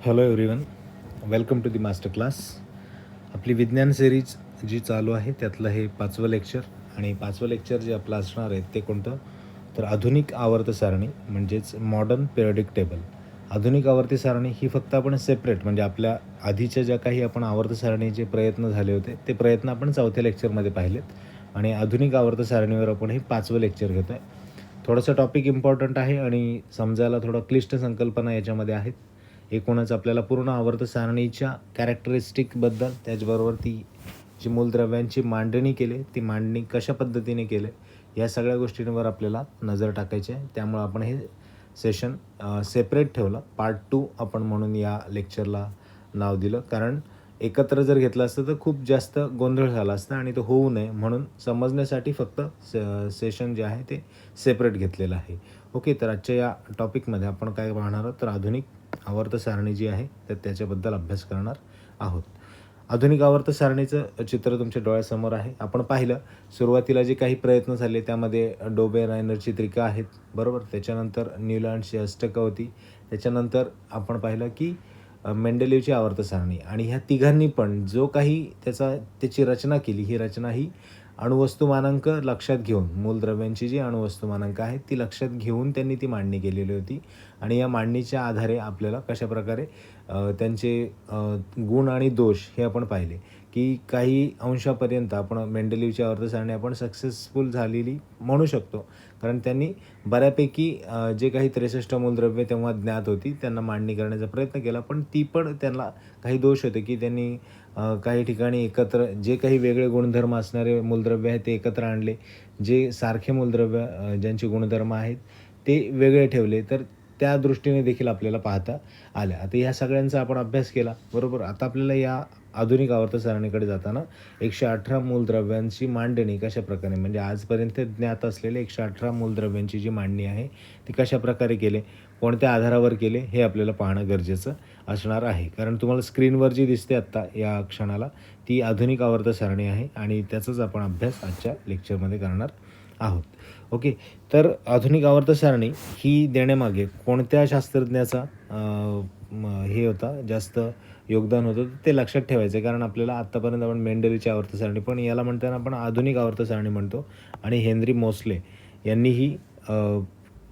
Hello everyone, welcome to the master class. आपली विज्ञान series जी चालू आहे त्यातलं हे 5वं लेक्चर. आणि 5वं लेक्चर जे आपलं असणार आहे ते कोणतं, तर आधुनिक आवर्त सारणी म्हणजेच मॉडर्न पिरियडिक टेबल. आधुनिक आवर्ती सारणी ही फक्त आपण सेपरेट म्हणजे आपल्या आधीच्या ज्या काही आपण आवर्त सारणीचे प्रयत्न झाले होते ते प्रयत्न आपण 4थ्या लेक्चरमध्ये पाहिलेत आणि आधुनिक आवर्त सारणीवर आपण हे 5वं लेक्चर घेतो आहे. थोडंसं टॉपिक इम्पॉर्टंट आहे आणि समजायला थोडं क्लिष्ट संकल्पना याच्यामध्ये आहेत. एकूणच आपल्याला पूर्ण आवर्त सारणीच्या कॅरेक्टरिस्टिकबद्दल, त्याचबरोबर ती जी मूलद्रव्यांची मांडणी केली ती मांडणी कशा पद्धतीने केले या सगळ्या गोष्टींवर आपल्याला नजर टाकायची आहे. त्यामुळं आपण हे सेशन सेपरेट ठेवलं. पार्ट 2 आपण म्हणून या लेक्चरला नाव दिलं, कारण एकत्र जर घेतलं असतं तर खूप जास्त गोंधळ झाला असता आणि तो होऊ नये म्हणून समजण्यासाठी फक्त सेशन जे आहे ते सेपरेट घेतलेलं आहे. ओके, तर आजच्या या टॉपिकमध्ये आपण काय पाहणार आहोत, तर आधुनिक आवर्त सारणी जी आहे तर त्याच्याबद्दल अभ्यास करणार आहोत. आधुनिक आवर्त सारणीचं चित्र तुमच्या डोळ्यासमोर आहे. आपण पाहिलं सुरुवातीला जे काही प्रयत्न झाले त्यामध्ये डोबे रायनरची त्रिका आहेत, बरोबर. त्याच्यानंतर न्यूलँडची अष्टकं होती. त्याच्यानंतर आपण पाहिलं की मेंडेलिव्हची आवर्त सारणी, आणि ह्या तिघांनी पण जो काही त्याची रचना केली, ही रचना ही अणुवस्तुमानांक लक्षात घेऊन, मूलद्रव्यांची जी अणुवस्तुमानांक आहेत ती लक्षात घेऊन त्यांनी ती मांडणी केलेली होती. आणि या मांडणीच्या आधारे आपल्याला कशाप्रकारे त्यांचे गुण आणि दोष हे आपण पाहिले की काही अंशापर्यंत आपण मेंडेलिव्हची आवर्त सारणी आपण सक्सेसफुल झालेली म्हणू शकतो, कारण त्यांनी बऱ्यापैकी जे काही 63 मूलद्रव्ये तेव्हा ज्ञात होती त्यांना मांडणी करण्याचा प्रयत्न केला, पण ती पण त्यांना काही दोष होते की त्यांनी काही ठिकाणी एकत्र जे काही वेगळे गुणधर्म असणारे मूलद्रव्य आहेत ते एकत्र आणले, जे सारखे मूलद्रव्य ज्यांचे गुणधर्म आहेत ते वेगळे ठेवले, तर त्या दृष्टीने देखील आपल्याला पाहता आल्या. आता ह्या सगळ्यांचा आपण अभ्यास केला, बरोबर. आता आपल्याला या आधुनिक आवर्त सारणीकडे जाताना 118 मूलद्रव्यांची मांडणी कशाप्रकारे, म्हणजे आजपर्यंत ज्ञात असलेले 118 मूलद्रव्यांची जी मांडणी आहे ती कशाप्रकारे केले, कोणत्या आधारावर केले हे आपल्याला पाहणं गरजेचं असणार आहे. कारण तुम्हाला स्क्रीनवर जी दिसते आत्ता या क्षणाला ती आधुनिक आवर्त सारणी आहे आणि त्याचाच आपण अभ्यास आजच्या लेक्चरमध्ये करणार आहोत. ओके, तर आधुनिक आवर्त सारणी ही देण्यामागे कोणत्या शास्त्रज्ञाचा हे होता, जास्त योगदान होतं ते लक्षात ठेवायचं आहे. कारण आपल्याला आत्तापर्यंत आपण मेंडेलीची आवर्त सारणी, पण याला म्हणताना आपण आधुनिक आवर्त सारणी म्हणतो, आणि हेनरी मोसले यांनी ही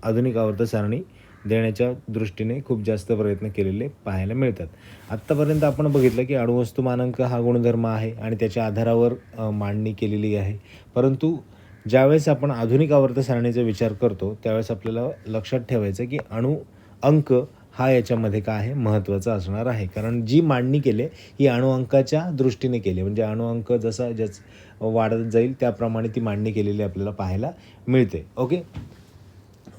आधुनिक आवर्त सारणी देण्याच्या दृष्टीने खूप जास्त प्रयत्न केलेले पाहायला मिळतात. आत्तापर्यंत आपण बघितलं की अणुवस्तुमानांक हा गुणधर्म आहे आणि त्याच्या आधारावर मांडणी केलेली आहे. परंतु ज्यावेळेस आपण आधुनिक आवर्त सारणीचा विचार करतो त्यावेळेस आपल्याला लक्षात ठेवायचं की अंक हा याच्यामध्ये काय आहे, महत्त्वाचा असणार आहे. कारण जी मांडणी केली ही अणुअंकाच्या दृष्टीने केली, म्हणजे अणुअंक जसा वाढत जाईल त्याप्रमाणे ती मांडणी केलेली आपल्याला पाहायला मिळते. ओके,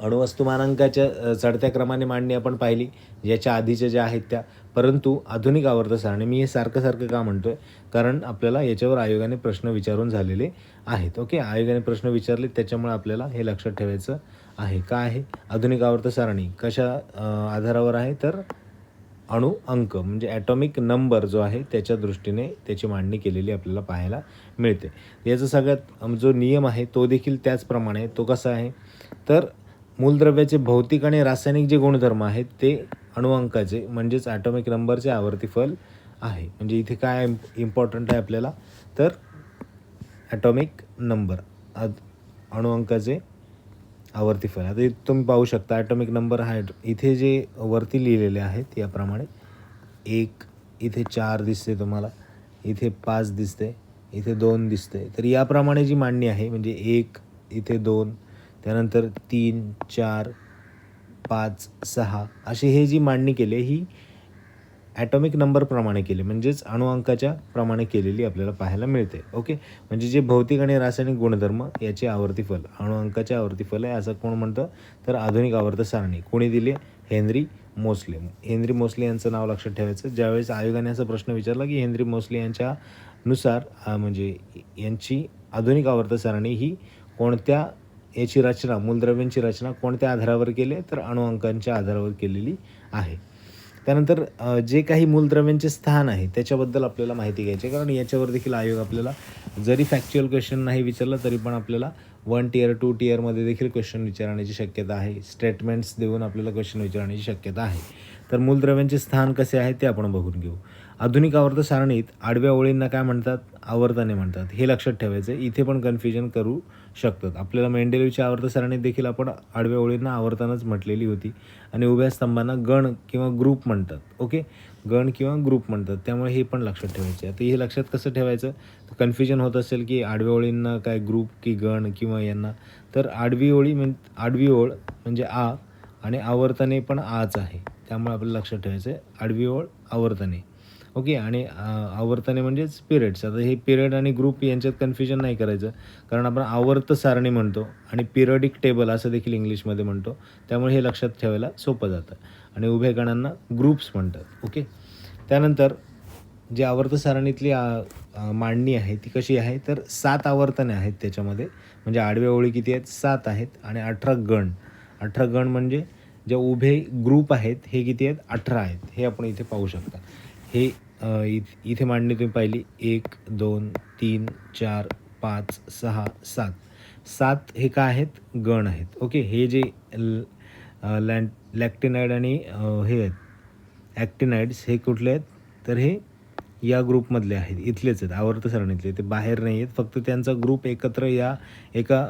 अणुवस्तुमानांकाच्या चढत्या क्रमाने मांडणी आपण पाहिली याच्या आधीच्या ज्या आहेत त्या. परंतु आधुनिक आवर्त सारणी, मी हे सारखं का म्हणतो आहे, कारण आपल्याला याच्यावर आयोगाने प्रश्न विचारून झालेले आहेत. ओके, आयोगाने प्रश्न विचारले त्याच्यामुळे आपल्याला हे लक्षात ठेवायचं आहे. काय आहे आधुनिक आवर्त सारणी, कशा आधारावर आहे, तर अंक म्हणजे ॲटॉमिक नंबर जो आहे त्याच्या दृष्टीने त्याची मांडणी केलेली आपल्याला पाहायला मिळते. याचा सगळ्यात जो नियम आहे तो देखील त्याचप्रमाणे, तो कसा आहे, तर मूलद्रव्याचे भौतिक आणि रासायनिक जे गुणधर्म आहेत ते अणुअंकाचे म्हणजेच ॲटॉमिक नंबरचे आवर्तीफल आहे. म्हणजे इथे काय इम्पॉर्टंट आहे आपल्याला, तर ॲटॉमिक नंबर अणुअंकाचे आवर्तीफल. आता इथे तुम्ही पाहू शकता ॲटॉमिक नंबर आहे इथे जे वरती लिहिलेले आहेत याप्रमाणे. 1 इथे 4 दिसते तुम्हाला, इथे 5 दिसते, इथे 2 दिसते. तर याप्रमाणे जी मांडणी आहे म्हणजे 1 इथे 2, त्यानंतर 3 4 5 6 अशी हे जी मांडणी केली ही ॲटॉमिक नंबरप्रमाणे केली, म्हणजेच अणुअंकाच्या प्रमाणे केलेली आपल्याला पाहायला मिळते. ओके, म्हणजे जे भौतिक आणि रासायनिक गुणधर्म याचे आवर्तीफल अणुअंकाचे आवर्तीफल आहे असं कोण म्हणतं, तर आधुनिक आवर्त सारणी कोणी दिली, हेनरी मोसले. हेनरी मोसले यांचं नाव लक्षात ठेवायचं. ज्यावेळेस आयोगाने असा प्रश्न विचारला की हेनरी मोसले यांच्यानुसार म्हणजे यांची आधुनिक आवर्त सारणी ही कोणत्या याची रचना, मूलद्रव्यांची रचना कोणत्या आधारावर केली, तर अणुअंकांच्या आधारावर केलेली आहे. त्यानंतर जे काही मूलद्रव्यांचे स्थान आहे त्याच्याबद्दल आपल्याला माहिती घ्यायची आहे, कारण याच्यावर देखील आयोग आपल्याला जरी फॅक्च्युअल क्वेश्चन नाही विचारलं तरी पण आपल्याला 1 टियर 2 टियरमध्ये देखील क्वेश्चन विचारण्याची शक्यता आहे. स्टेटमेंट्स देऊन आपल्याला क्वेश्चन विचारण्याची शक्यता आहे. तर मूलद्रव्यांचे स्थान कसे आहे ते आपण बघून घेऊ. आधुनिक आवर्त सारणीत आडव्या ओळींना काय म्हणतात? आवर्तने म्हणतात. हे लक्षात ठेवायचं. इथे पण कन्फ्युजन करू शकतात. आपल्याला मेंडेलिव्हच्या आवर्त सारणीत देखील आपण आडव्या ओळींना आवर्तनच म्हटलेली होती आणि उभ्या स्तंभांना गण किंवा ग्रुप म्हणतात. ओके, गण किंवा ग्रुप म्हणतात. त्यामुळे हे पण लक्षात ठेवायचे. आता हे लक्षात कसं ठेवायचं? तर कन्फ्युजन होत असेल की आडव्या ओळींना काय ग्रुप की गण किंवा यांना, तर आडवी ओळ म्हणजे आ आणि आवर्तने पण आच आहे. त्यामुळे आपल्याला लक्षात ठेवायचं आहे आडवी ओळ आवर्तने. ओके, आणि आवर्तने म्हणजेच पिरियड्स. आता हे पिरियड आणि ग्रुप यांच्यात कन्फ्युजन नाही करायचं, कारण आपण आवर्त सारणी म्हणतो आणि पिरियडिक टेबल असं देखील इंग्लिशमध्ये म्हणतो. त्यामुळे हे लक्षात ठेवायला सोपं जातं. आणि उभ्या गणांना ग्रुप्स म्हणतात. ओके, त्यानंतर जे आवर्त सारणीतली मांडणी आहे ती कशी आहे? तर 7 आवर्तने आहेत त्याच्यामध्ये. म्हणजे आडव्या ओळी किती आहेत? 7 आहेत आणि 18 गण. 18 गण म्हणजे जे उभे ग्रुप आहेत हे किती आहेत? 18 आहेत. हे आपण इथे पाहू शकता. हे इथे मांडणी तुम्ही पाहिली 1 2 3 4 5 6 7. 7 हे काय आहेत? गण आहेत. ओके, हे जे लॅक्टिनाइड आणि हे आहेत ॲक्टिनाइड्स, हे कुठले आहेत? तर हे या ग्रुपमधले आहेत, इथलेच आहेत, आवर्त सारणीतले. ते बाहेर नाही आहेत, फक्त त्यांचा ग्रुप एकत्र या एका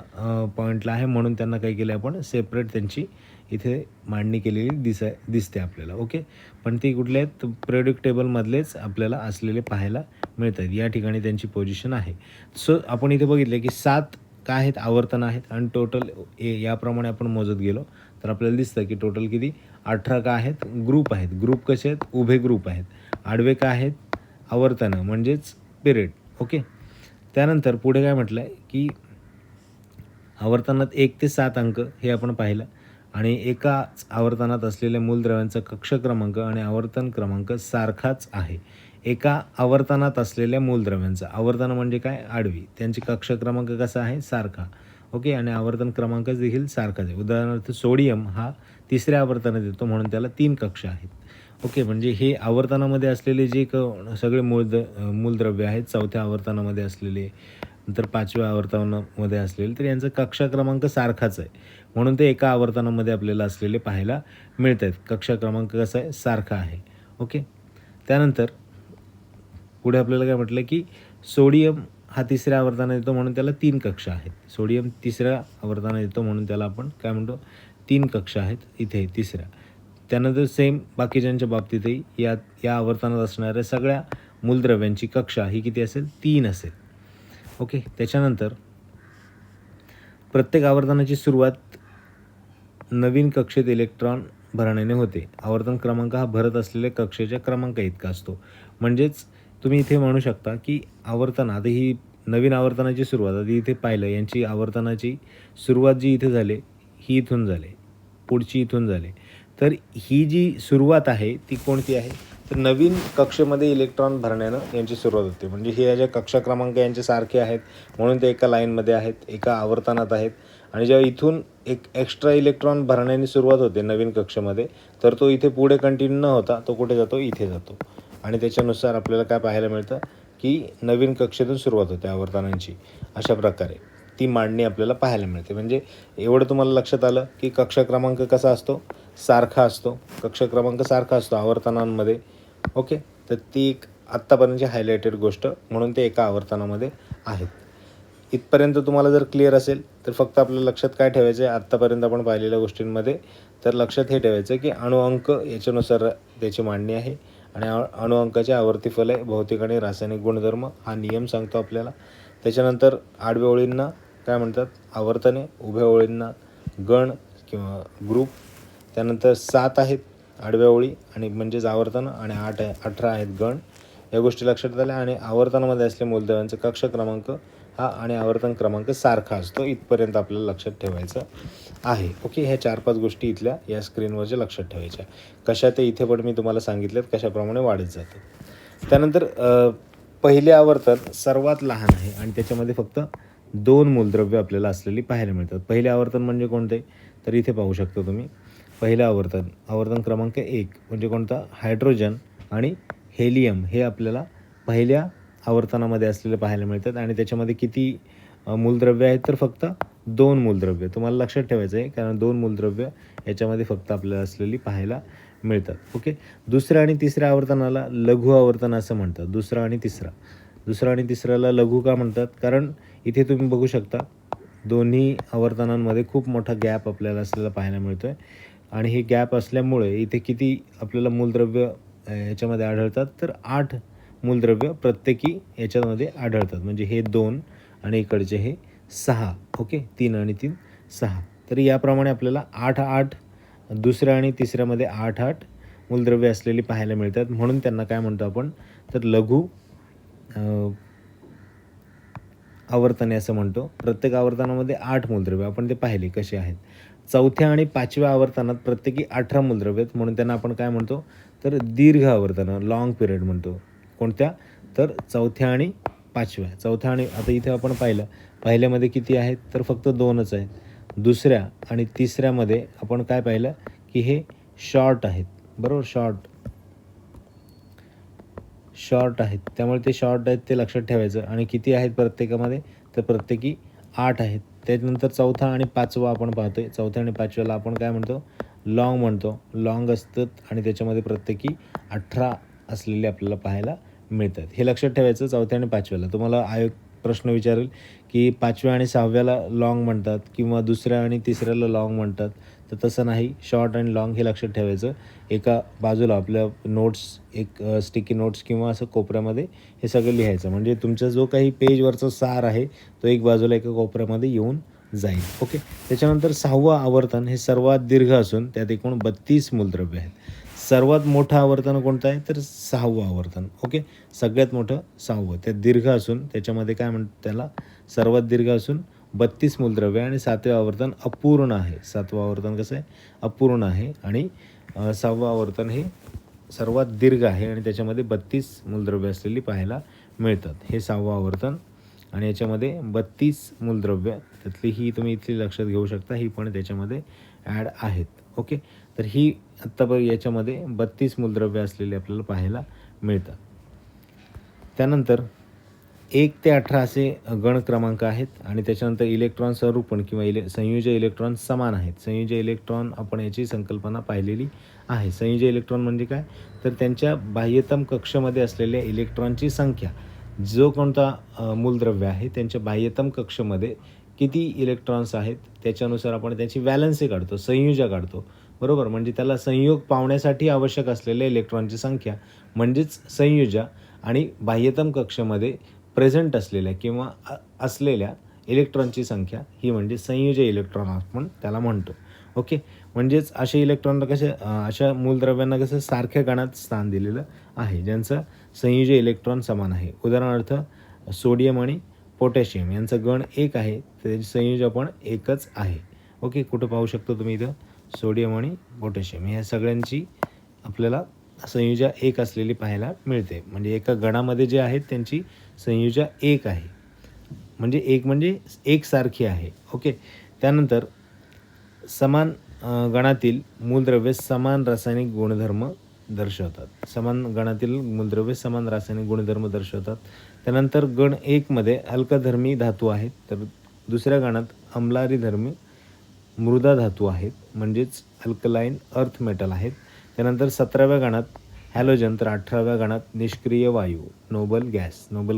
पॉईंटला आहे, म्हणून त्यांना काय केलं आपण? सेपरेट त्यांची इथे मांडणी केलेली दिसते आपल्याला. ओके, पण ती कुठले आहेत? पिरियडिक टेबलमधलेच आपल्याला असलेले पाहायला मिळत आहेत. या ठिकाणी त्यांची पोझिशन आहे. सो आपण इथे बघितले की 7 काय आहेत? आवर्तन आहेत आणि टोटल याप्रमाणे आपण मोजत गेलो तर आपल्याला दिसतं की टोटल किती? 18 काय आहेत? ग्रुप आहेत. ग्रुप कसे आहेत? उभे ग्रुप आहेत. आडवे काय आहेत? आवर्तनं म्हणजेच पिरियड. ओके, त्यानंतर पुढे काय म्हटलं आहे की आवर्तनात 1 ते 7 अंक हे आपण पाहिलं आणि एकाच आवर्तनात असलेल्या मूलद्रव्यांचा कक्ष क्रमांक आणि आवर्तन क्रमांक सारखाच आहे. एका आवर्तनात असलेल्या मूलद्रव्यांचा, आवर्तन म्हणजे काय? आडवी, त्यांची कक्ष क्रमांक कसा आहे? सारखा. ओके, आणि आवर्तन क्रमांक देखील सारखाच आहे. उदाहरणार्थ सोडियम हा 3ऱ्या आवर्तनात येतो म्हणून त्याला 3 कक्ष आहेत. ओके, म्हणजे हे आवर्तनामध्ये असलेले जे सगळे मूलद्रव्य आहेत, 4थ्या आवर्तनामध्ये असलेले, नंतर 5व्या आवर्तनामध्ये असलेले, तर यांचा कक्षा क्रमांक सारखाच आहे, म्हणून ते एका आवर्तनामध्ये आपल्याला असलेले पाहायला मिळत आहेत. कक्षा क्रमांक कसा आहे? सारखा आहे. ओके, त्यानंतर पुढे आपल्याला काय म्हटलं की सोडियम हा 3ऱ्या आवर्तनात येतो म्हणून त्याला 3 कक्षा आहेत. सोडियम 3ऱ्या आवर्तनात येतो म्हणून त्याला आपण काय म्हणतो? 3 कक्षा आहेत इथे 3ऱ्या. त्यानंतर सेम बाकीच्यांच्या बाबतीतही या आवर्तनात असणाऱ्या सगळ्या मूलद्रव्यांची कक्षा ही किती असेल? 3 असेल. ओके, त्याच्यानंतर प्रत्येक आवर्तनाची सुरुवात नवीन कक्षेत इलेक्ट्रॉन भरण्याने होते. आवर्तन क्रमांक हा भरत असलेल्या कक्षेच्या क्रमांका इतका असतो. म्हणजेच तुम्ही इथे म्हणू शकता की आवर्तन, आता ही नवीन आवर्तनाची सुरुवात, आधी इथे पाहिलं यांची आवर्तनाची सुरुवात जी इथे झाली ही इथून झाली, पुढची इथून झाली. तर ही जी सुरुवात आहे ती कोणती आहे? तर नवीन कक्षेमध्ये इलेक्ट्रॉन भरण्यानं यांची सुरुवात होते. म्हणजे हे ज्या कक्षा क्रमांक यांचे सारखे आहेत म्हणून ते एका लाईनमध्ये आहेत, एका आवर्तनात आहेत. आणि जेव्हा इथून एक एक्स्ट्रा इलेक्ट्रॉन भरण्याने सुरुवात होते नवीन कक्षेमध्ये, तर तो इथे पुढे कंटिन्यू न होता तो कुठे जातो? इथे जातो. आणि त्याच्यानुसार आपल्याला काय पाहायला मिळतं की नवीन कक्षेतून सुरुवात होते आवर्तनांची. अशा प्रकारे ती मांडणी आपल्याला पाहायला मिळते. म्हणजे एवढं तुम्हाला लक्षात आलं की कक्षा क्रमांक कसा असतो? सारखा असतो. कक्ष क्रमांक सारखा असतो आवर्तनांमध्ये. ओके, तर ती एक आत्तापर्यंतची हायलाइटेड गोष्ट, म्हणून ते एका आवर्तनामध्ये आहेत. इथपर्यंत तुम्हाला जर क्लिअर असेल तर फक्त आपल्या लक्षात काय ठेवायचं आहे आत्तापर्यंत आपण पाहिलेल्या गोष्टींमध्ये? तर लक्षात हे ठेवायचं की अणुअंक याच्यानुसार त्याची मांडणी आहे आणि अणुअंकाचे आवर्ती फलक, भौतिक आणि रासायनिक गुणधर्म हा नियम सांगतो आपल्याला. त्याच्यानंतर आडव्या ओळींना काय म्हणतात? आवर्तने. उभ्या ओळींना गण किंवा ग्रुप. त्यानंतर 7 आहेत आडव्या ओळी आणि म्हणजेच आवर्तन आणि 18 आहेत गण. या गोष्टी लक्षात आल्या. आणि आवर्तनामध्ये असलेल्या मूलद्रव्यांचा कक्ष क्रमांक हा आणि आवर्तन क्रमांक सारखा असतो. इथपर्यंत आपल्याला लक्षात ठेवायचं आहे. ओके, ह्या 4-5 गोष्टी इथल्या या स्क्रीनवरच्या लक्षात ठेवायच्या. कशा ते इथे पण मी तुम्हाला सांगितल्यात कशाप्रमाणे वाढत जातं. त्यानंतर पहिले आवर्तन सर्वात लहान आहे आणि त्याच्यामध्ये फक्त 2 मूलद्रव्य आपल्याला असलेली पाहायला मिळतात. पहिले आवर्तन म्हणजे कोणते? तर इथे पाहू शकता तुम्ही पहिलं आवर्तन क्रमांक 1 म्हणजे कोणता? हायड्रोजन आणि हेलियम हे आपल्याला पहिल्या आवर्तनामध्ये असलेले पाहायला मिळतात आणि त्याच्यामध्ये किती मूलद्रव्य आहेत? तर फक्त 2 मूलद्रव्य. तुम्हाला लक्षात ठेवायचं आहे, कारण 2 मूलद्रव्य याच्यामध्ये फक्त आपल्याला असलेली पाहायला मिळतात. ओके. दुसऱ्या आणि तिसऱ्या आवर्तनाला लघु आवर्तन असं म्हणतात. दुसरा आणि तिसऱ्याला लघु का म्हणतात? कारण इथे तुम्ही बघू शकता दोन्ही आवर्तनांमध्ये खूप मोठा गॅप आपल्याला असलेला पाहायला मिळतो आहे आणि हे गॅप असल्यामुळे इथे किती आपल्याला मूलद्रव्य याच्यामध्ये आढळतात? तर 8 मूलद्रव्य प्रत्येकी याच्यामध्ये आढळतात. म्हणजे हे 2 आणि इकडचे हे 6. ओके. 3 आणि 3 6. तर याप्रमाणे आपल्याला 8 दुसऱ्या आणि तिसऱ्यामध्ये 8 मूलद्रव्य असलेली पाहायला मिळतात. म्हणून त्यांना काय म्हणतो आपण? तर लघु आवर्तने असं म्हणतो. प्रत्येक आवर्तनामध्ये 8 मूलद्रव्य आपण ते पाहिले कसे आहेत. चौथ्या आणि पाचव्या आवर्तनात प्रत्येकी 18 मूलद्रव्य आहेत, म्हणून त्यांना आपण काय म्हणतो? तर दीर्घ आवर्तनं, लाँग पिरियड म्हणतो. कोणत्या? तर चौथ्या आणि आता इथे आपण पहिल्यामध्ये किती आहेत? तर फक्त 2च आहेत. दुसऱ्या आणि तिसऱ्यामध्ये आपण काय पाहिलं की हे शॉर्ट आहेत, बरोबर? शॉर्ट आहेत, त्यामुळे ते शॉर्ट आहेत ते लक्षात ठेवायचं. आणि किती आहेत प्रत्येकामध्ये? तर प्रत्येकी 8 आहेत. त्याच्यानंतर चौथा आणि पाचवा आपण पाहतोय. चौथ्या आणि पाचव्याला आपण काय म्हणतो? लॉंग म्हणतो. लॉंग असतात आणि त्याच्यामध्ये प्रत्येकी 18 असलेले आपल्याला पाहायला मिळतात. हे लक्षात ठेवायचं. चौथ्या आणि पाचव्याला तुम्हाला आयोग प्रश्न विचारेल की 5व्या आणि 6व्याला लॉंग म्हणतात किंवा दुसऱ्या आणि तिसऱ्याला लॉंग म्हणतात. तर तसं नाही, शॉर्ट आणि लॉंग हे लक्षात ठेवायचं. एका बाजूला आपल्या नोट्स एक स्टिकी नोट्स किंवा असं कोपऱ्यामध्ये हे सगळं लिहायचं. म्हणजे तुमचा जो काही पेजवरचा सार आहे तो एक बाजूला एका कोपऱ्यामध्ये येऊन जाईल. ओके. त्याच्यानंतर 6वं आवर्तन हे सर्वात दीर्घ असून त्यात एकूण 32 मूलद्रव्य आहेत. सर्वात मोठं आवर्तन कोणतं आहे? तर 6वं आवर्तन. ओके. सगळ्यात मोठं 6वं. त्यात दीर्घ असून त्याच्यामध्ये काय म्हणतात त्याला? सर्वात दीर्घ असून 32 मूलद्रव्य आणि 7वे आवर्तन अपूर्ण आहे. 7वं आवर्तन कसं आहे? अपूर्ण आहे आणि 6वं आवर्तन हे सर्वात दीर्घ आहे आणि त्याच्यामध्ये 32 मूलद्रव्य असलेली पाहायला मिळतात. हे 6वं आवर्तन आणि याच्यामध्ये 32 मूलद्रव्य, त्यातली ही तुम्ही इथली लक्षात घेऊ शकता, ही पण त्याच्यामध्ये ॲड आहेत. ओके. तर ही आत्ता याच्यामध्ये 32 मूलद्रव्य असलेले आपल्याला पाहायला मिळतात. त्यानंतर 1 ते 18 असे गण क्रमांक आहेत आणि त्याच्यानंतर इलेक्ट्रॉन स्वरूपण किंवा संयुज इलेक्ट्रॉन समान आहेत. संयुज इलेक्ट्रॉन आपण याची संकल्पना पाहिलेली आहे. संयुज इलेक्ट्रॉन म्हणजे काय? तर त्यांच्या बाह्यतम कक्षामध्ये असलेल्या इलेक्ट्रॉनची संख्या, जो कोणता मूलद्रव्य आहे त्यांच्या बाह्यतम कक्षामध्ये किती इलेक्ट्रॉन्स आहेत त्याच्यानुसार आपण त्याची व्हॅलन्सी काढतो, संयुजा काढतो, बरोबर? म्हणजे त्याला संयोग पावण्यासाठी आवश्यक असलेल्या इलेक्ट्रॉनची संख्या म्हणजेच संयुजा आणि बाह्यतम कक्षामध्ये प्रेझेंट असलेल्या किंवा असलेल्या इलेक्ट्रॉनची संख्या ही म्हणजे संयुज इलेक्ट्रॉन आपण त्याला म्हणतो. ओके. म्हणजेच असे इलेक्ट्रॉनला अशा मूलद्रव्यांना कसं सारख्या गणात स्थान दिलेलं आहे, ज्यांचं संयुज इलेक्ट्रॉन समान आहे. उदाहरणार्थ सोडियम आणि पोटॅशियम यांचा गण 1 आहे, तर त्याची संयुजा पण 1च आहे. ओके. कुठं पाहू शकतो तुम्ही इथं? सोडियम आणि पोटॅशियम ह्या सगळ्यांची आपल्याला संयुजा 1 असलेली पाहायला मिळते. म्हणजे एका गणामध्ये जे आहेत त्यांची संयुजा 1 आहे. म्हणजे 1 म्हणजे एकसारखी आहे. ओके. त्यानंतर समान गणातील मूलद्रव्ये समान रासायनिक गुणधर्म दर्शवतात. समान गणातील मूलद्रव्ये समान रासायनिक गुणधर्म दर्शवतात. त्यानंतर गण 1 मध्ये अल्कधर्मी धातू आहेत, तर दुसऱ्या गणात अम्लारीधर्मी मृदा धातू आहेत, म्हणजेच अल्कलाईन अर्थ मेटल आहेत. त्यानंतर 17व्या गणात हॅलोजन, तर 18व्या गणात निष्क्रिय वायू नोबल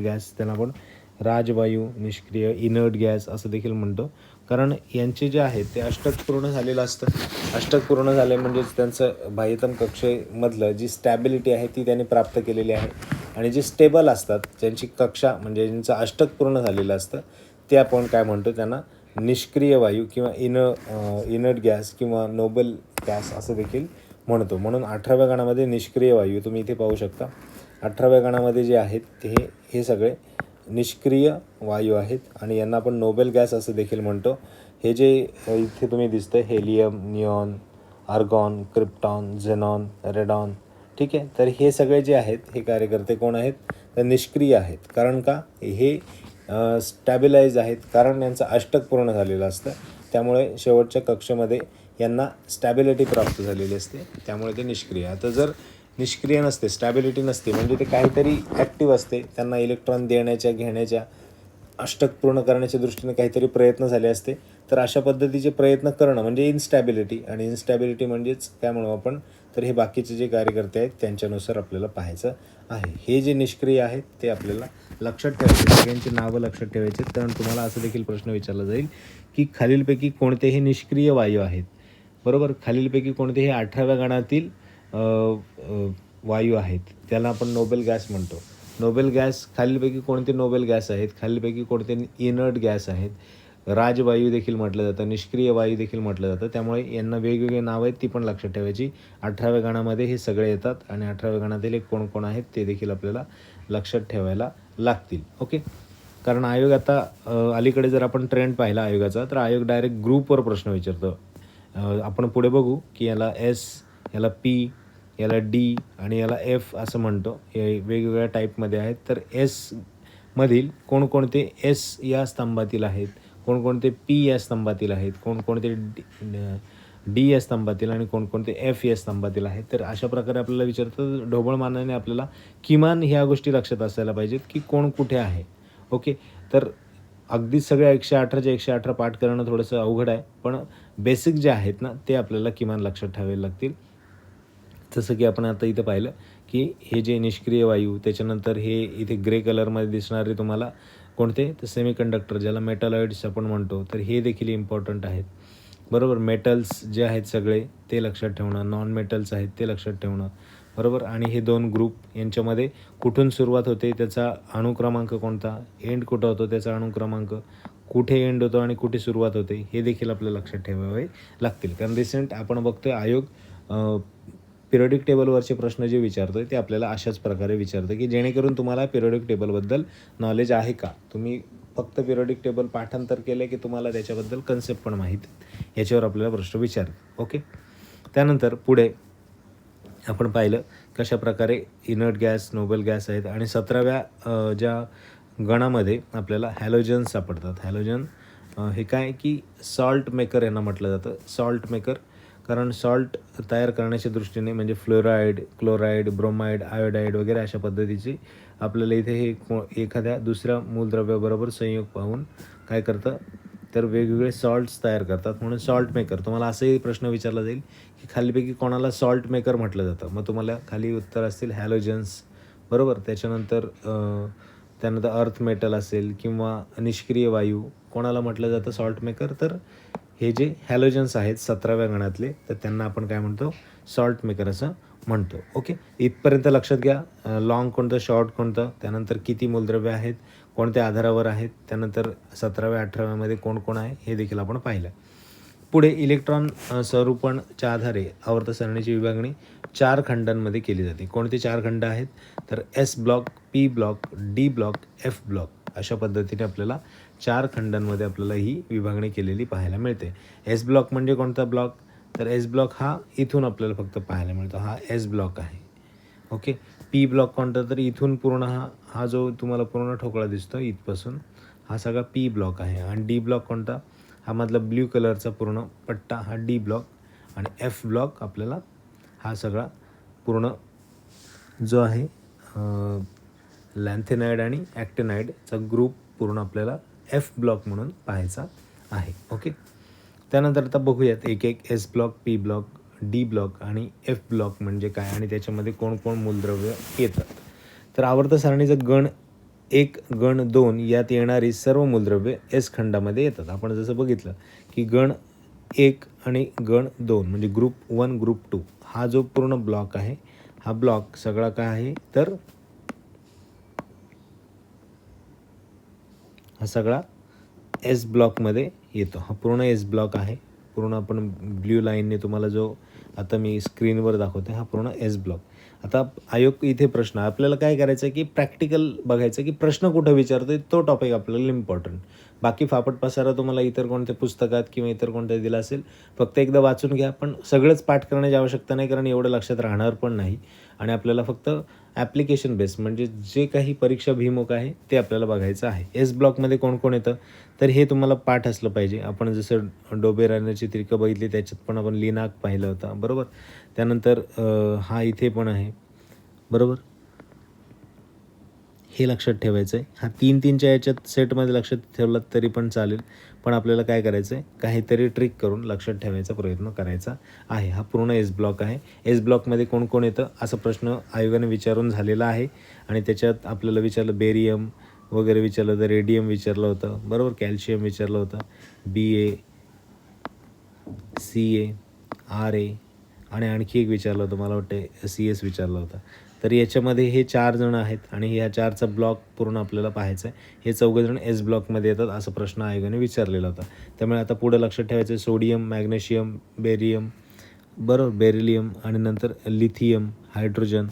गॅस त्याला आपण राजवायू, निष्क्रिय, इनर्ट गॅस असं देखील म्हणतो. कारण यांचे जे आहेत ते अष्टक पूर्ण झालेलं असतं. अष्टक पूर्ण झाले म्हणजेच त्यांचं बाह्यतम कक्षेमधलं जी स्टॅबिलिटी आहे ती त्यांनी प्राप्त केलेली आहे आणि जे स्टेबल असतात, ज्यांची कक्षा म्हणजे ज्यांचं अष्टक पूर्ण झालेलं असतं, ते आपण काय म्हणतो? त्यांना निष्क्रिय वायू किंवा इनर्ट गॅस किंवा नोबल गॅस असं देखील म्हणतो. म्हणून 18व्या गणामध्ये निष्क्रिय वायू तुम्ही इथे पाहू शकता. 18व्या गणामध्ये जे आहेत ते हे सगळे निष्क्रिय वायू आहेत आणि यांना आपण नोबेल गॅस असं देखील म्हणतो. हे जे इथे तुम्ही दिसतं helium, neon, argon, krypton, xenon, radon, ठीक आहे. तर हे सगळे जे आहेत हे कार्यकर्ते कोण आहेत? तर निष्क्रिय आहेत. कारण का? हे स्टॅबिलाइज आहेत, कारण यांचं अष्टक पूर्ण झालेलं असतं. त्यामुळे शेवटच्या कक्षेमध्ये यांना स्टॅबिलिटी प्राप्त झालेली असते, त्यामुळे ते निष्क्रिय. आता जर निष्क्रिय नसते, स्टॅबिलिटी नसते, म्हणजे ते काहीतरी ॲक्टिव्ह असते, त्यांना इलेक्ट्रॉन देण्याच्या घेण्याच्या अष्टक पूर्ण करण्याच्या दृष्टीने काहीतरी प्रयत्न झाले असते, तर अशा पद्धतीचे प्रयत्न करणं म्हणजे इन्स्टॅबिलिटी. आणि इन्स्टॅबिलिटी म्हणजेच काय म्हणू आपण, तर हे बाकीचे जे कार्यकर्ते आहेत त्यांच्यानुसार आपल्याला पाहायचं आहे. हे जे निष्क्रिय आहेत ते आपल्याला लक्षात ठेवायचे, सगळ्यांची नावं लक्षात ठेवायची. कारण तुम्हाला असं देखील प्रश्न विचारला जाईल की खालीलपैकी कोणतेही निष्क्रिय वायू आहेत, बरोबर. खालीलपैकी कोणतेही 18व्या गणातील वायू आहेत, त्याला आपण नोबेल गॅस म्हणतो. नोबेल गॅस खालीलपैकी कोणते नोबेल गॅस आहेत, खालीलपैकी कोणते इनर्ट गॅस आहेत. राजवायू देखील म्हटलं जातं, निष्क्रिय वायू देखील म्हटलं जातं. त्यामुळे यांना वेगवेगळे नाव आहेत, ती पण लक्षात ठेवायची. 18व्या गणामध्ये हे सगळे येतात आणि 18व्या गणातील एक कोण कोण आहेत ते देखील आपल्याला लक्षात ठेवायला लागतील. ओके. कारण आयोग आता अलीकडे जर आपण ट्रेंड पाहिला आयोगाचा, तर आयोग डायरेक्ट ग्रुपवर प्रश्न विचारतो. आपण पुढे बघू की याला एस, याला पी, याला डी आणि याला एफ असं म्हणतो. हे वेगवेगळ्या टाईपमध्ये आहेत. तर एसमधील कोणकोणते एस या स्तंभातील आहेत, कोणकोणते पी या स्तंभातील आहेत, कोणकोणते डी या स्तंभातील आणि कोणकोणते एफ या स्तंभातील आहेत. तर अशा प्रकारे आपल्याला विचारतं. ढोबळमानाने आपल्याला किमान ह्या गोष्टी लक्षात असायला पाहिजेत की कोण कुठे आहे. ओके. तर अगदी सगळ्या 118च्या 118 पाठ करणं थोडंसं अवघड आहे, पण बेसिक जे आहेत ना ते आपल्याला किमान लक्षात ठेवावे लागतील. जसं की आपण आता इथं पाहिलं की हे जे निष्क्रिय वायू, त्याच्यानंतर हे इथे ग्रे कलरमध्ये दिसणारे तुम्हाला कोणते, तर सेमीकंडक्टर ज्याला मेटलॉइड्स आपण म्हणतो, तर हे देखील इम्पॉर्टंट आहेत, बरोबर. मेटल्स जे आहेत सगळे ते लक्षात ठेवणं, नॉन मेटल्स आहेत ते लक्षात ठेवणं, बरोबर. आणि हे दोन ग्रुप यांच्यामध्ये कुठून सुरुवात होते, त्याचा अणुक्रमांक कोणता, एंड कुठं होतो त्याचा अणुक्रमांक, कुठे एंड होतो आणि कुठे सुरुवात होते, हे देखील आपल्याला लक्षात ठेवावे लागतील. कारण रिसेंट आपण बघतोय आयोग पिरियडिक टेबलवरचे प्रश्न जे विचारतो ते आपल्याला अशाच प्रकारे विचारतं की जेणेकरून तुम्हाला पिरियडिक टेबलबद्दल नॉलेज आहे का, तुम्ही फक्त पिरियडिक टेबल पाठांतर केलं की तुम्हाला त्याच्याबद्दल कन्सेप्ट पण माहीत, याच्यावर आपल्याला प्रश्न विचारतो. ओके. त्यानंतर पुढे आपण पाहिलं कशा प्रकारे इनर्ट गॅस, नोबेल गॅस आहेत. आणि 17व्या ज्या गणामध्ये आपल्याला हॅलोजन्स सापडतात. हॅलोजन हे काय की सॉल्ट मेकर यांना म्हटलं जातं. सॉल्ट मेकर कारण सॉल्ट तयार करण्याच्या दृष्टीने म्हणजे फ्लोराईड, क्लोराईड, ब्रोमाईड, आयोडाईड वगैरे अशा पद्धतीची आपल्याला इथे हे एखाद्या दुसऱ्या मूलद्रव्याबरोबर संयोग पाहून काय करतं, तर वेगवेगळे सॉल्ट्स तयार करतात, म्हणून सॉल्ट मेकर. तुम्हाला असंही प्रश्न विचारला जाईल की खालीपैकी कोणाला सॉल्ट मेकर म्हटलं जातं, मग तुम्हाला खाली उत्तर असतील हॅलोजन्स, बरोबर. त्यानंतर अर्थ मेटल असेल किंवा निष्क्रिय वायू कोणाला म्हटलं जातं सॉल्ट मेकर, तर हे जे हॅलोजन्स आहेत 17व्या गणातले, तर त्यांना आपण काय म्हणतो, सॉल्ट मेकर असं म्हणतो. ओके. इथपर्यंत लक्षात घ्या. लॉंग कोणतं, शॉर्ट कोणतं, त्यानंतर किती मूलद्रव्य आहेत, कोणत्या आधारावर आहेत, त्यानंतर 17व्या 18व्यामध्ये कोण कोण आहे हे देखील आपण पाहिलं. पुढे इलेक्ट्रॉन स्वरूपणच्या आधारे आवर्त सारणीची विभागणी 4 खंडांमध्ये केली जाते. कोणते 4 खंड आहेत, तर S block, P block, D block, F block, अशा पद्धतीने आपल्याला 4 खंडांमध्ये आपल्याला ही विभागणी केलेली पाहायला मिळते. एस ब्लॉक म्हणजे कोणता ब्लॉक, तर एस ब्लॉक हा इथून आपल्याला फक्त पाहायला मिळतो, हा एस ब्लॉक आहे. ओके. पी ब्लॉक कोणता, तर इथून पूर्ण हा जो तुम्हाला पूर्ण ठोकळा दिसतो इथपासून, हा सगळा पी ब्लॉक आहे. आणि डी ब्लॉक कोणता, हा मधला ब्ल्यू कलरचा पूर्ण पट्टा हा डी ब्लॉक. आणि एफ ब्लॉक आपल्याला हा सगळा पूर्ण जो आहे लॅन्थेनाइड आणि ॲक्टिनाइडचा ग्रुप पूर्ण आपल्याला एफ ब्लॉक म्हणून पाहायचा आहे. ओके. त्यानंतर आता बघूयात एक एक S block, P block, D block आणि एफ ब्लॉक म्हणजे काय आणि त्याच्यामध्ये कोण कोण मूलद्रव्य येतात. तर आवर्त सारणीचं गण 1, गण 2 यात येणारी सर्व मूलद्रव्ये एस खंडामध्ये येतात. आपण जसं बघितलं की गण 1 आणि गण 2 म्हणजे ग्रुप 1, ग्रुप 2 हा जो पूर्ण ब्लॉक आहे, हा ब्लॉक सगळा काय आहे, तर हा सगळा एस ब्लॉकमध्ये येतो. हा पूर्ण एस ब्लॉक आहे. पूर्ण आपण ब्ल्यू लाईनने तुम्हाला जो आता मी स्क्रीनवर दाखवते, हा पूर्ण एस ब्लॉक. आता आयोग इथे प्रश्न आपल्याला काय करायचं आहे की प्रॅक्टिकल बघायचं की प्रश्न कुठं विचारतो तो टॉपिक आपल्याला इम्पॉर्टंट. बाकी फापट पसारा तुम्हाला इतर कोणत्या पुस्तकात किंवा इतर कोणत्या दिला असेल, फक्त एकदा वाचून घ्या. पण सगळंच पाठ करण्याची आवश्यकता नाही, कारण एवढं लक्षात राहणार पण नाही. आणि आपल्याला फक्त ॲप्लिकेशन बेस म्हणजे जे काही परीक्षाभिमुख आहे ते आपल्याला बघायचं आहे. एस ब्लॉकमध्ये कोण कोण येतं, तर हे तुम्हाला पाठ असलं पाहिजे. आपण जसं डोबे राण्याची त्रिकं बघितली, त्याच्यात पण आपण लिनाक पाहिलं होतं, बरोबर. त्यानंतर हा इथे पण आहे, बरोबर. हे लक्षात ठेवायचं आहे. हा 3-3च्या याच्यात सेटमध्ये लक्षात ठेवलात तरी पण चालेल, पण आपल्याला काय करायचं आहे, काहीतरी ट्रिक करून लक्षात ठेवायचा प्रयत्न करायचा आहे. हा पूर्ण एस ब्लॉक आहे. एस ब्लॉकमध्ये कोण कोण येतं असा प्रश्न आयोगाने विचारून झालेला आहे. आणि त्याच्यात आपल्याला विचारलं बेरियम वगैरे विचारलं होतं, रेडियम विचारलं होतं, बरोबर. कॅल्शियम विचारलं होतं, BA, CA, RA आणि आणखी एक विचारलं होतं, मला वाटते CS विचारलं होतं. तर याच्यामध्ये हे 4 जण आहेत आणि ह्या 4चा ब्लॉक पूर्ण आपल्याला पाहायचा आहे. हे 4 जण एस ब्लॉकमध्ये येतात असा प्रश्न आयोगाने विचारलेला होता. त्यामुळे आता पुढे लक्षात ठेवायचं आहे सोडियम, मॅग्नेशियम, बेरियम, बरोबर, बेरिलियम आणि नंतर लिथियम, हायड्रोजन.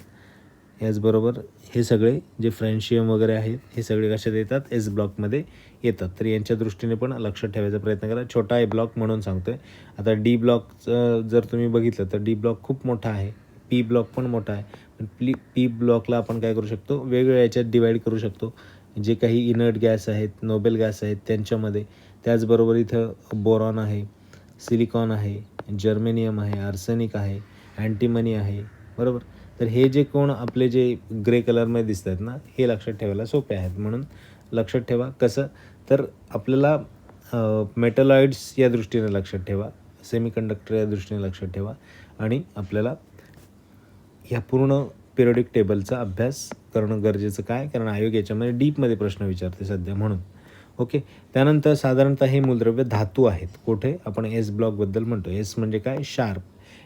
याचबरोबर हे सगळे जे फ्रॅन्शियम वगैरे आहेत हे सगळे कशात येतात, एस ब्लॉकमध्ये येतात. तर यांच्या दृष्टीने पण लक्षात ठेवायचा प्रयत्न करा. छोटा ए ब्लॉक म्हणून सांगतो आहे. आता डी ब्लॉकचं जर तुम्ही बघितलं तर डी ब्लॉक खूप मोठा आहे, पी ब्लॉक पण मोठा आहे. पण पी ब्लॉकला आपण काय करू शकतो, वेगवेगळ्या याच्यात डिवाईड करू शकतो. जे काही इनर्ट गॅस आहेत, नोबेल गॅस आहेत त्यांच्यामध्ये. त्याचबरोबर इथं बोरॉन आहे, सिलिकॉन आहे, जर्मेनियम आहे, आर्सेनिक आहे, अँटीमनी आहे, बरोबर. तर हे जे कोण आपले जे ग्रे कलरमध्ये दिसत आहेत ना, हे लक्षात ठेवायला सोपे आहेत. म्हणून लक्षात ठेवा. कसं तर आपल्याला मेटलॉइड्स या दृष्टीने लक्षात ठेवा, सेमीकंडक्टर या दृष्टीने लक्षात ठेवा आणि आपल्याला ह्या पूर्ण पिरियडिक टेबलचा अभ्यास करणं गरजेचं. काय कारण आयोग याच्यामध्ये डीपमध्ये प्रश्न विचारते सध्या, म्हणून. ओके. त्यानंतर साधारणतः हे मूलद्रव्य धातू आहेत. कुठे आपण एस ब्लॉकबद्दल म्हणतो. एस म्हणजे काय, शार्प.